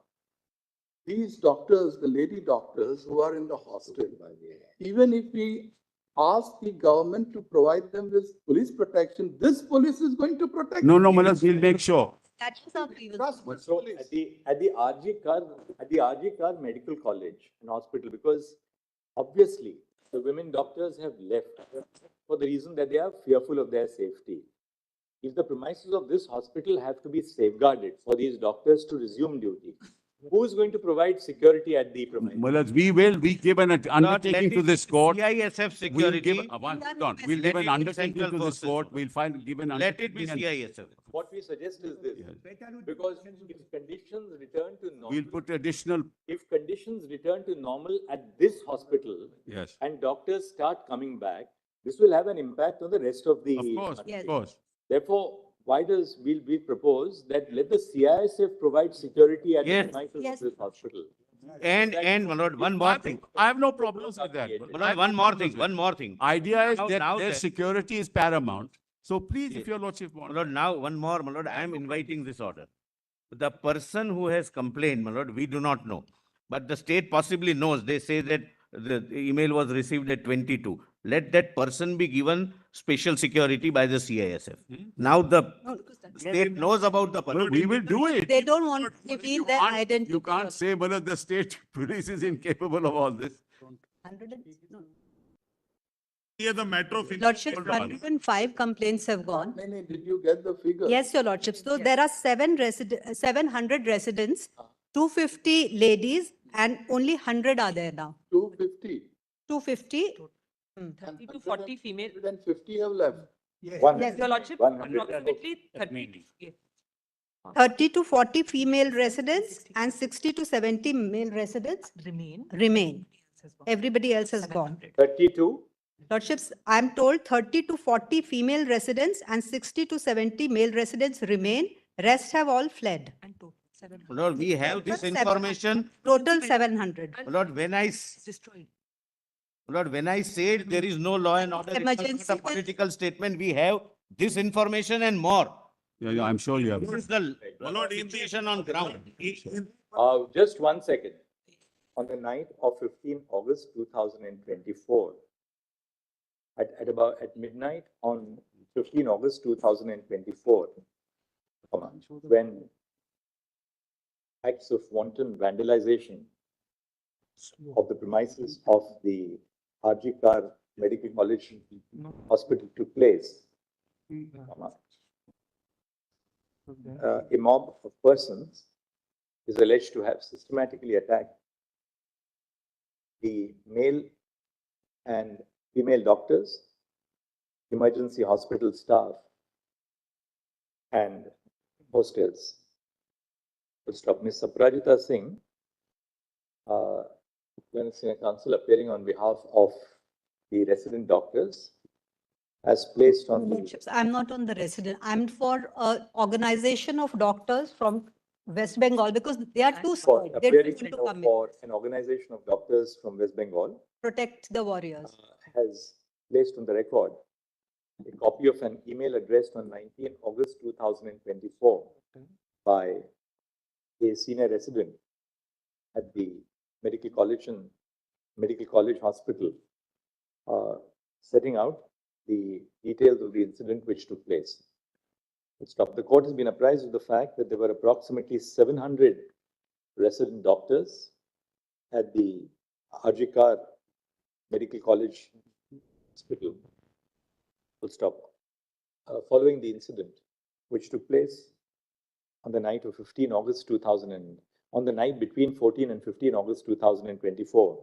these doctors, the lady doctors who are in the hostel, even if we ask the government to provide them with police protection, this police is going to protect. No, them. Malad, we'll make sure. That is our previous. Trust this So police. at the RG Kar Medical College and Hospital, because obviously the women doctors have left for the reason that they are fearful of their safety. If the premises of this hospital have to be safeguarded for these doctors to resume duty, who is going to provide security at the premises? Malad, we give an undertaking to this court. CISF We'll give, security. hold on, we'll Let give it an be undertaking central to this forces. court. We'll give an Let it be undertaking. and CISF. What we suggest is this, because if conditions return to normal, We'll put additional, if conditions return to normal at this hospital yes, and doctors start coming back, this will have an impact on the rest of the. of course, country. of course. Therefore, why does we propose that let the CISF provide security at Yes. the premises Yes. of this hospital? And my lord, one more thing. I have no problems with that. My lord, one more thing, one more thing. Idea is Now- that now their that- security is paramount. So please, if your lordship My wants. lord, now one more, my lord, I am inviting this order. The person who has complained, my lord, we do not know. But the state possibly knows. They say that the email was received at 22. Let that person be given special security by the CISF. Now the No, because that's- state knows about the person. We will do it. They don't want to reveal their identity. You can't say, Malad, the state police is incapable of all this. 100 and- no. Here the matter of. Lordships, 105 complaints have How gone. many did you get the figure? Yes, your lordships. So there are 700 residents, 250 ladies, and only 100 are there now. 250. 250. 30 to 40 female. 150 have left. Yes, Your lordship. 100. 30 to 40 female residents and 60 to 70 male residents remain. Everybody else has gone. 32, Lordships, I'm told 30 to 40 female residents and 60 to 70 male residents remain. Rest have all fled. My lord, we have this information. Total 700. My lord, when I said there is no law and order, it's not Emergency a political statement, we have this information and more. Yeah, I'm sure you have. This is the My lord, in the- situation on ground. just 1 second. On the night of 15 August 2024, at midnight on 15 August 2024, when acts of wanton vandalization of the premises of the RG Kar Medical College Hospital took place, a mob of persons is alleged to have systematically attacked the male and female doctors, emergency hospital staff, and hostels. Full stop. Ms. Saprajita Singh, Women's Senior Counsel, appearing on behalf of the resident doctors, has placed on the Lordships, I'm not on the resident. I'm for organization of doctors from West Bengal because they are too for scared. They appearing don't want to come in. for an organization of doctors from West Bengal, Protect the warriors. has placed on the record a copy of an email addressed on 19 August 2024 by a senior resident at the Medical College Hospital, setting out the details of the incident which took place. The court has been apprised of the fact that there were approximately 700 resident doctors at the Arjikar Medical College Hospital. Following the incident, which took place on the night of 15 August 2000 and on the night between 14 and 15 August 2024,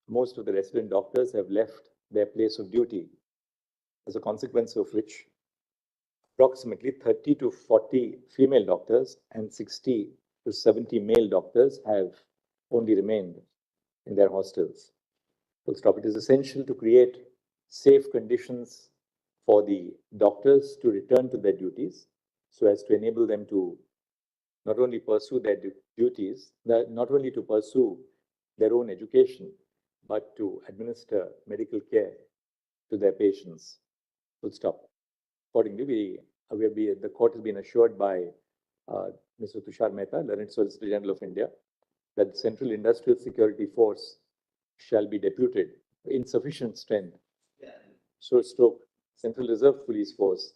most of the resident doctors have left their place of duty, as a consequence of which approximately 30 to 40 female doctors and 60 to 70 male doctors have only remained in their hostels. It is essential to create safe conditions for the doctors to return to their duties so as to enable them to not only pursue their duties, not only to pursue their own education, but to administer medical care to their patients. Accordingly, the court has been assured by Mr. Tushar Mehta, Learned Solicitor General of India, that the Central Industrial Security Force shall be deputed in sufficient strength. Central Reserve Police Force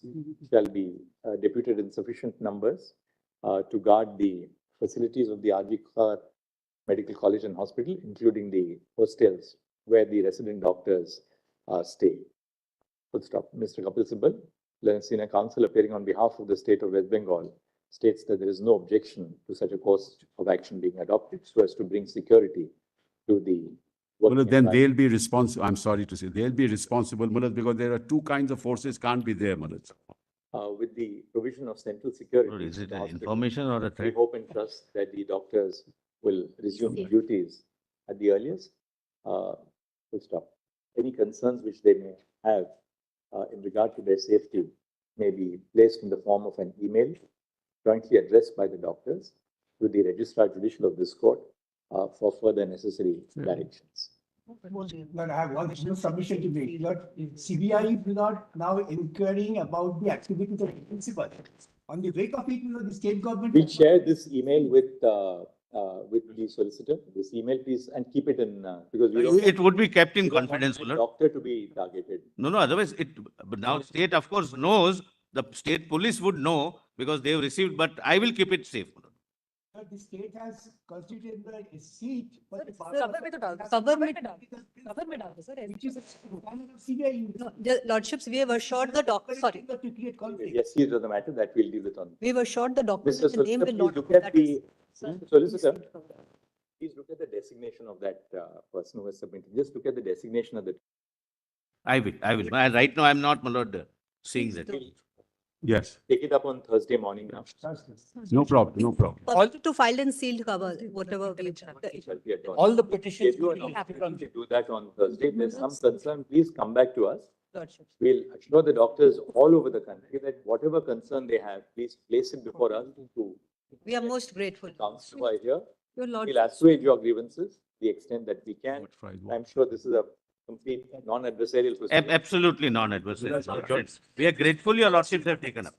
shall be deputed in sufficient numbers to guard the facilities of the Arjikar Medical College and Hospital, including the hostels where the resident doctors stay. Mr. Kapil Sibal, Learned Senior Counsel, appearing on behalf of the state of West Bengal, states that there is no objection to such a course of action being adopted so as to bring security to the Well, then they'll be responsible. I'm sorry to say, they'll be responsible, Mulad, because there are two kinds of forces can't be there, Mulad. With the provision of central security. Is it an information or a We threat? hope and trust that the doctors will resume duties at the earliest. Any concerns which they may have in regard to their safety may be placed in the form of an email jointly addressed by the doctors to the Registrar Judicial of this court for further necessary directions. But I have one submission to make. CBI is not now inquiring about the activities of the principal. On the wake of it, the state government. We'll share this email with the solicitor. This email, please, and keep it in because we don't. It would be kept in we don't want confidence, the Mulad. doctor to be targeted. No, otherwise but now state of course knows, the state police would know because they've received, but I will keep it safe. Mulad. The state has constituted a seat. But the which is a CBI. No, Lordships, we have assured the doctor, sorry. Yes, here's the matter that we'll deal with on. We have assured the doctor Mr. that the name Solicitor, will please not. look at that the is- solicitor. Please look at the designation of that person who has submitted. Just look at the designation of the. I will. Right now, I'm not, Mulad, seeing that. Yes, Take it up on Thursday morning now. no problem. Subject to filed and sealed cover, whatever we have. All the petitions. Schedule an opportunity to do that on Thursday. If there's some concern, please come back to us. Lordships. We'll assure the doctors all over the country that whatever concern they have, please place it before us to We are most grateful. counsel by here. Your We'll Lordship. assuage your grievances the extent that we can. Good Friday. I'm sure this is a complete non-adversarial procedure. Absolutely non-adversarial. We are grateful your Lordships have taken up.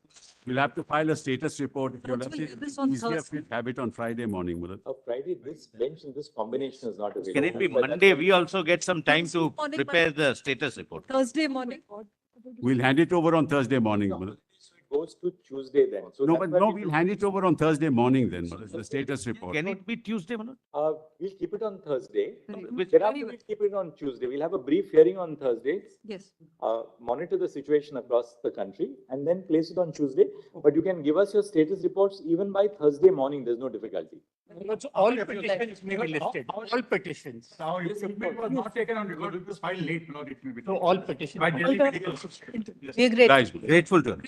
We'll have to file a status report. If you're Lordships, lucky, this on easier if Thursday. we have it on Friday morning, Mulad. Friday, this bench in this combination is not available. Can it be But Monday? We also get some time to Morning, prepare the status report. Thursday morning. We'll hand it over on Thursday morning, Mulad. It goes to Tuesday then. So No, that's but why no, we'll hand it over on Thursday morning then, Mulad, the status report. Can it be Tuesday, Mulad? We'll keep it on Thursday. Which- Thereafter, we'll keep it on Tuesday. We'll have a brief hearing on Thursday. Yes. Monitor the situation across the country and then place it on Tuesday. But you can give us your status reports even by Thursday morning. There's no difficulty. All petitions may be listed. All petitions. Now, if submit was not taken on record, it was filed late, Lord, it may be. So all petitions. By Delhi Medical. We are grateful. Grateful to.